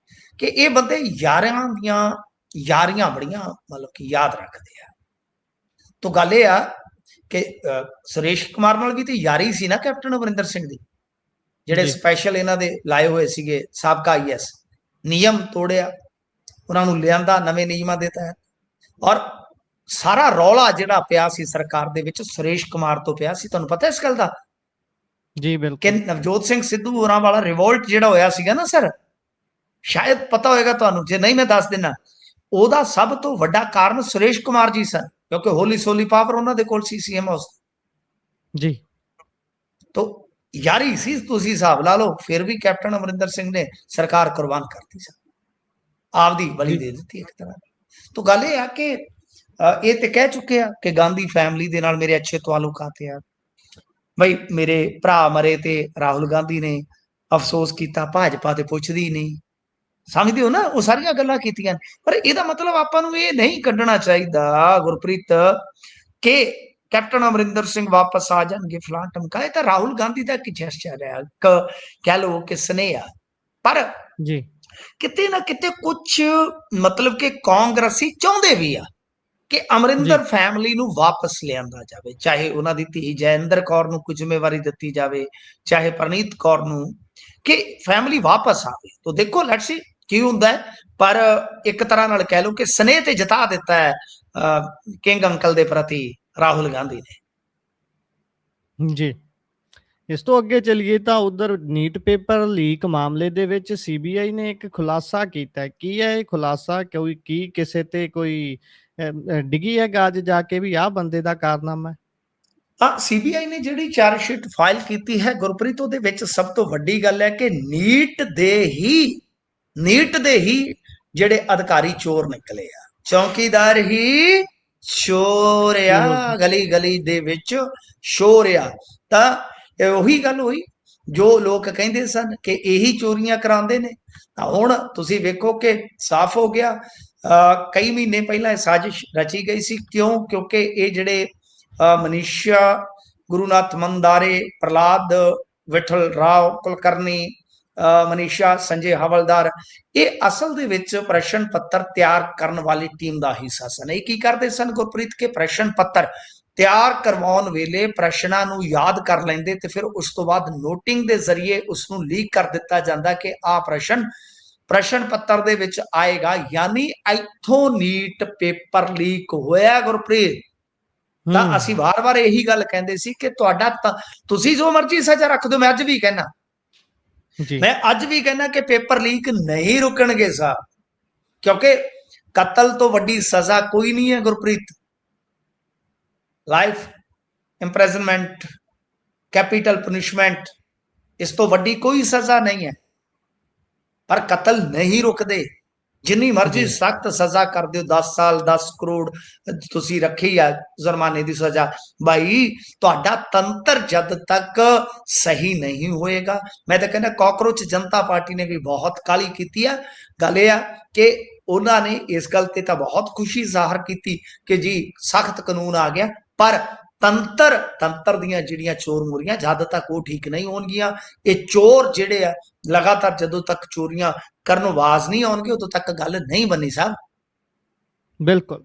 ਕਿ ਇਹ ਬੰਦੇ ਯਾਰਾਂ ਦੀਆਂ ਯਾਰੀਆਂ ਬੜੀਆਂ ਮਤਲਬ ਕਿ ਯਾਦ ਰੱਖਦੇ ਆ। ਤਾਂ ਗੱਲ ਇਹ ਆ ਕਿ ਸੁਰੇਸ਼ ਕੁਮਾਰ ਨਾਲ ਵੀ ਤੇ ਯਾਰੀ ਸੀ ਨਾ ਕੈਪਟਨ ਅਮਰਿੰਦਰ ਸਿੰਘ ਦੀ, ਜਿਹੜੇ ਸਪੈਸ਼ਲ ਇਹਨਾਂ ਦੇ ਲਾਏ ਹੋਏ ਸੀਗੇ ਸਾਬਕਾ ਆਈਐਸ। ਨਿਯਮ ਤੋੜਿਆ, ਉਹਨਾਂ ਨੂੰ ਲਿਆਂਦਾ ਨਵੇਂ ਨਿਯਮਾਂ ਦੇ ਤਹਿਤ, ਔਰ ਸਾਰਾ ਰੌਲਾ ਜਿਹੜਾ ਪਿਆ ਸੀ ਸਰਕਾਰ ਦੇ ਵਿੱਚ ਸੁਰੇਸ਼ ਕੁਮਾਰ ਤੋਂ ਪਿਆ ਸੀ। ਤੁਹਾਨੂੰ ਪਤਾ ਇਸ ਗੱਲ ਦਾ? ਜੀ ਕਿ ਬਿਲਕੁਲ। ਨਵਜੋਤ ਸਿੰਘ ਸਿੱਧੂ ਹੋਰਾਂ ਵਾਲਾ ਰਿਵੋਲਟ ਜਿਹੜਾ ਹੋਇਆ ਸੀਗਾ ਨਾ ਸਰ, ਸ਼ਾਇਦ ਪਤਾ ਹੋਏਗਾ ਤੁਹਾਨੂੰ, ਜੇ ਨਹੀਂ ਮੈਂ ਦੱਸ ਦਿੰਦਾ। ਉਹਦਾ ਸਭ ਤੋਂ ਵੱਡਾ ਕਾਰਨ ਸੁਰੇਸ਼ ਕੁਮਾਰ ਜੀ ਸਨ, ਕਿਉਂਕਿ ਹੋਲੀ ਸੋਲੀ ਪਾਵਰ ਉਹਨਾਂ ਦੇ ਕੋਲ ਸੀ ਸੀਐਮ ਹਾਊਸ ਜੀ। ਤੋਂ ਯਾਰੀ ਸੀ, ਤੁਸੀਂ ਹਿਸਾਬ ਲਾ ਲਓ। ਫਿਰ ਵੀ ਕੈਪਟਨ ਅਮਰਿੰਦਰ ਸਿੰਘ ਨੇ ਸਰਕਾਰ ਕੁਰਬਾਨ ਕਰਤੀ ਸੀ, ਆਪਦੀ ਬਲੀ ਦੇ ਦਿੱਤੀ ਇੱਕ ਤਰ੍ਹਾਂ ਦੀ। ਤਾਂ ਗੱਲ ਇਹ ਆ ਕਿ ਇਹ ਤੇ ਕਹਿ ਚੁੱਕੇ ਆ ਕਿ ਗਾਂਧੀ ਫੈਮਿਲੀ ਦੇ ਨਾਲ ਮੇਰੇ ਅੱਛੇ ਤਾਲੁਕਾਤ ਆ। ਬਈ ਮੇਰੇ ਭਰਾ ਮਰੇ ਤੇ ਰਾਹੁਲ ਗਾਂਧੀ ਨੇ ਅਫਸੋਸ ਕੀਤਾ, ਭਾਜਪਾ ਤੇ ਪੁੱਛਦੀ ਨਹੀਂ, ਸਮਝਦੇ ਹੋ ਨਾ? ਉਹ ਸਾਰੀਆਂ ਗੱਲਾਂ ਕੀਤੀਆਂ। ਪਰ ਇਹਦਾ ਮਤਲਬ ਆਪਾਂ ਨੂੰ ਇਹ ਨਹੀਂ ਕੱਢਣਾ ਚਾਹੀਦਾ ਗੁਰਪ੍ਰੀਤ ਕਿ ਕੈਪਟਨ ਅਮਰਿੰਦਰ ਸਿੰਘ ਵਾਪਸ ਆ ਜਾਣਗੇ ਫਲਾਂ ਟਮਕਾ। ਇਹ ਤਾਂ ਰਾਹੁਲ ਗਾਂਧੀ ਦਾ ਇੱਕ ਜੈਸਚਰ ਹੈ, ਕਹਿ ਲਓ ਕਿ ਸਨੇਹ। ਪਰ ਜੀ ਕਿਤੇ ਨਾ ਕਿਤੇ ਕੁਝ ਮਤਲਬ ਕਿ ਕਾਂਗਰਸੀ ਚਾਹੁੰਦੇ ਵੀ ਆ ਕਿ ਅਮਰਿੰਦਰ ਫੈਮਿਲੀ ਨੂੰ ਵਾਪਸ ਲਿਆਂਦਾ ਜਾਵੇ, ਚਾਹੇ ਉਹਨਾਂ ਦੀ ਧੀ ਜੈਇੰਦਰ ਕੌਰ ਨੂੰ ਕੋਈ ਜ਼ਿੰਮੇਵਾਰੀ ਦਿੱਤੀ ਜਾਵੇ, ਚਾਹੇ ਪ੍ਰਨੀਤ ਕੌਰ ਨੂੰ, ਕਿ ਫੈਮਿਲੀ ਵਾਪਸ ਆਵੇ। ਤਾਂ ਦੇਖੋ ਲੈਟਸ ਸੀ ਕੀ ਹੁੰਦਾ ਹੈ। ਪਰ ਇੱਕ ਤਰ੍ਹਾਂ ਨਾਲ ਕਹਿ ਲਓ ਕਿ ਸਨੇਹ ਤੇ ਜਤਾ ਦਿੱਤਾ ਹੈ ਕਿੰਗ ਅੰਕਲ ਦੇ ਪ੍ਰਤੀ ਰਾਹੁਲ ਗਾਂਧੀ ਨੇ। ਜੀ। ਇਸ ਤੋਂ ਅੱਗੇ ਚਲੀਏ ਤਾਂ ਉਧਰ ਨੀਟ ਪੇਪਰ ਲੀਕ ਮਾਮਲੇ ਦੇ ਵਿੱਚ ਸੀਬੀਆਈ ਨੇ ਇੱਕ ਖੁਲਾਸਾ ਕੀਤਾ ਹੈ। ਕੀ ਹੈ ਇਹ ਖੁਲਾਸਾ? ਕੀ ਕਿਸੇ ਤੇ ਕੋਈ ਡਿੱਗੀ ਹੈ ਗਾਜ ਜਾ ਕੇ ਵੀ ਆਹ ਬੰਦੇ ਦਾ ਕਾਰਨਾਮਾ ਹੈ? ਸੀਬੀਆਈ ਨੇ ਜਿਹੜੀ ਚਾਰਜਸ਼ੀਟ ਫਾਈਲ ਕੀਤੀ ਹੈ ਗੁਰਪ੍ਰੀਤ, ਉਹਦੇ ਵਿੱਚ ਸਭ ਤੋਂ ਵੱਡੀ ਗੱਲ ਹੈ ਕਿ ਨੀਟ ਦੇ ਹੀ ਜਿਹੜੇ ਅਧਿਕਾਰੀ ਚੋਰ ਨਿਕਲੇ ਆ, ਚੌਕੀਦਾਰ ਹੀ ਚੋਰ ਆ, ਗਲੀ ਗਲੀ ਦੇ ਵਿੱਚ ਸ਼ੋਰ ਆ। ਤਾਂ ਉਹੀ ਗੱਲ ਹੋਈ ਜੋ ਲੋਕ ਕਹਿੰਦੇ ਸਨ ਕਿ ਇਹੀ ਚੋਰੀਆਂ ਕਰਾਉਂਦੇ ਨੇ। ਤਾਂ ਹੁਣ ਤੁਸੀਂ ਵੇਖੋ ਕਿ ਸਾਫ਼ ਹੋ ਗਿਆ। ਕਈ ਮਹੀਨੇ ਪਹਿਲਾਂ ਇਹ ਸਾਜ਼ਿਸ਼ ਰਚੀ ਗਈ ਸੀ। ਕਿਉਂਕਿ ਇਹ ਜਿਹੜੇ ਮਨੀਸ਼ਾ ਗੁਰੂਨਾਥ ਮੰਦਾਰੇ, ਪ੍ਰਹਲਾਦ ਵਿਠਲ ਰਾਓ ਕੁਲਕਰਨੀ, ਮਨੀਸ਼ਾ ਸੰਜੇ ਹਵਲਦਾਰ, ਇਹ ਅਸਲ ਦੇ ਵਿੱਚ ਪ੍ਰਸ਼ਨ ਪੱਤਰ ਤਿਆਰ ਕਰਨ ਵਾਲੀ ਟੀਮ ਦਾ ਹਿੱਸਾ ਸਨ। ਇਹ ਕੀ ਕਰਦੇ ਸਨ ਗੁਰਪ੍ਰੀਤ? ਕੇ ਪ੍ਰਸ਼ਨ ਪੱਤਰ ਤਿਆਰ ਕਰਵਾਉਣ ਵੇਲੇ ਪ੍ਰਸ਼ਨਾਂ ਨੂੰ ਯਾਦ ਕਰ ਲੈਂਦੇ ਤੇ ਫਿਰ ਉਸ ਤੋਂ ਬਾਅਦ ਨੋਟਿੰਗ ਦੇ ਜ਼ਰੀਏ ਉਸ ਨੂੰ ਲੀਕ ਕਰ ਦਿੱਤਾ ਜਾਂਦਾ ਕਿ ਆਹ ਪ੍ਰਸ਼ਨ ਪੱਤਰ ਦੇ ਵਿੱਚ ਆਏਗਾ। ਯਾਨੀ ਇੱਥੋਂ ਨੀਟ ਪੇਪਰ ਲੀਕ ਹੋਇਆ ਗੁਰਪ੍ਰੀਤ। ਤਾਂ ਅਸੀਂ ਵਾਰ-ਵਾਰ ਇਹੀ ਗੱਲ ਕਹਿੰਦੇ ਸੀ ਕਿ ਤੁਸੀਂ ਜੋ ਮਰਜ਼ੀ ਸਜ਼ਾ ਰੱਖ ਦਿਓ, ਮੈਂ ਅੱਜ ਵੀ ਕਹਿਣਾ ਕਿ ਪੇਪਰ ਲੀਕ ਨਹੀਂ ਰੁਕਣਗੇ ਸਾਹਿਬ, ਕਿਉਂਕਿ ਕਤਲ ਤੋਂ ਵੱਡੀ ਸਜ਼ਾ ਕੋਈ ਨਹੀਂ ਹੈ Gurpreet. Life imprisonment, capital punishment, ਇਸ ਤੋਂ ਵੱਡੀ ਕੋਈ ਸਜ਼ਾ ਨਹੀਂ ਹੈ। ਪਰ ਕਤਲ ਨਹੀਂ ਰੁਕਦੇ, ਜਿੰਨੀ ਮਰਜ਼ੀ ਜੀ ਸਖਤ ਸਜ਼ਾ ਕਰ ਦਿਓ, 10 ਸਾਲ 10 ਕਰੋੜ ਤੁਸੀਂ ਰੱਖੀ ਆ ਜੁਰਮਾਨੇ ਦੀ ਸਜ਼ਾ, ਭਾਈ ਤੁਹਾਡਾ ਤੰਤਰ ਜਦ ਤੱਕ ਸਹੀ ਨਹੀਂ ਹੋਏਗਾ। ਮੈਂ ਤਾਂ ਕਹਿੰਦਾ ਕਾਕਰੋਚ ਜਨਤਾ ਪਾਰਟੀ ਨੇ ਵੀ ਬਹੁਤ ਕਾਹਲੀ ਕੀਤੀ ਆ। ਗੱਲ ਇਹ ਆ ਕਿ ਉਹਨਾਂ ਨੇ ਇਸ ਗੱਲ ਤੇ ਤਾਂ ਬਹੁਤ ਖੁਸ਼ੀ ਜ਼ਾਹਰ ਕੀਤੀ ਕਿ ਜੀ ਸਖਤ ਕਾਨੂੰਨ ਆ ਗਿਆ, ਪਰ ਤੰਤਰ ਦੀਆਂ ਜਿਹੜੀਆਂ ਚੋਰ ਮੁਰੀਆਂ ਜਦ ਤੱਕ ਉਹ ਠੀਕ ਨਹੀਂ ਹੋਣਗੀਆਂ, ਇਹ ਚੋਰ ਜਿਹੜੇ ਆ ਲਗਾਤਾਰ ਜਦੋਂ ਤੱਕ ਚੋਰੀਆਂ ਕਰਨ ਆਵਾਜ਼ ਨਹੀਂ ਆਉਣਗੇ ਉਦੋਂ ਤੱਕ ਗੱਲ ਨਹੀਂ ਬਣੀ ਸਾਹਿਬ। ਬਿਲਕੁਲ।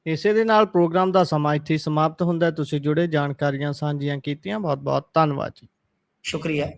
ਇਸੇ ਦੇ ਨਾਲ ਪ੍ਰੋਗਰਾਮ ਦਾ ਸਮਾਂ ਇੱਥੇ ਹੀ ਸਮਾਪਤ ਹੁੰਦਾ ਹੈ। ਤੁਸੀਂ ਜੁੜੇ, ਜਾਣਕਾਰੀਆਂ ਸਾਂਝੀਆਂ ਕੀਤੀਆਂ, ਬਹੁਤ ਬਹੁਤ ਧੰਨਵਾਦ ਜੀ। ਸ਼ੁਕਰੀਆ।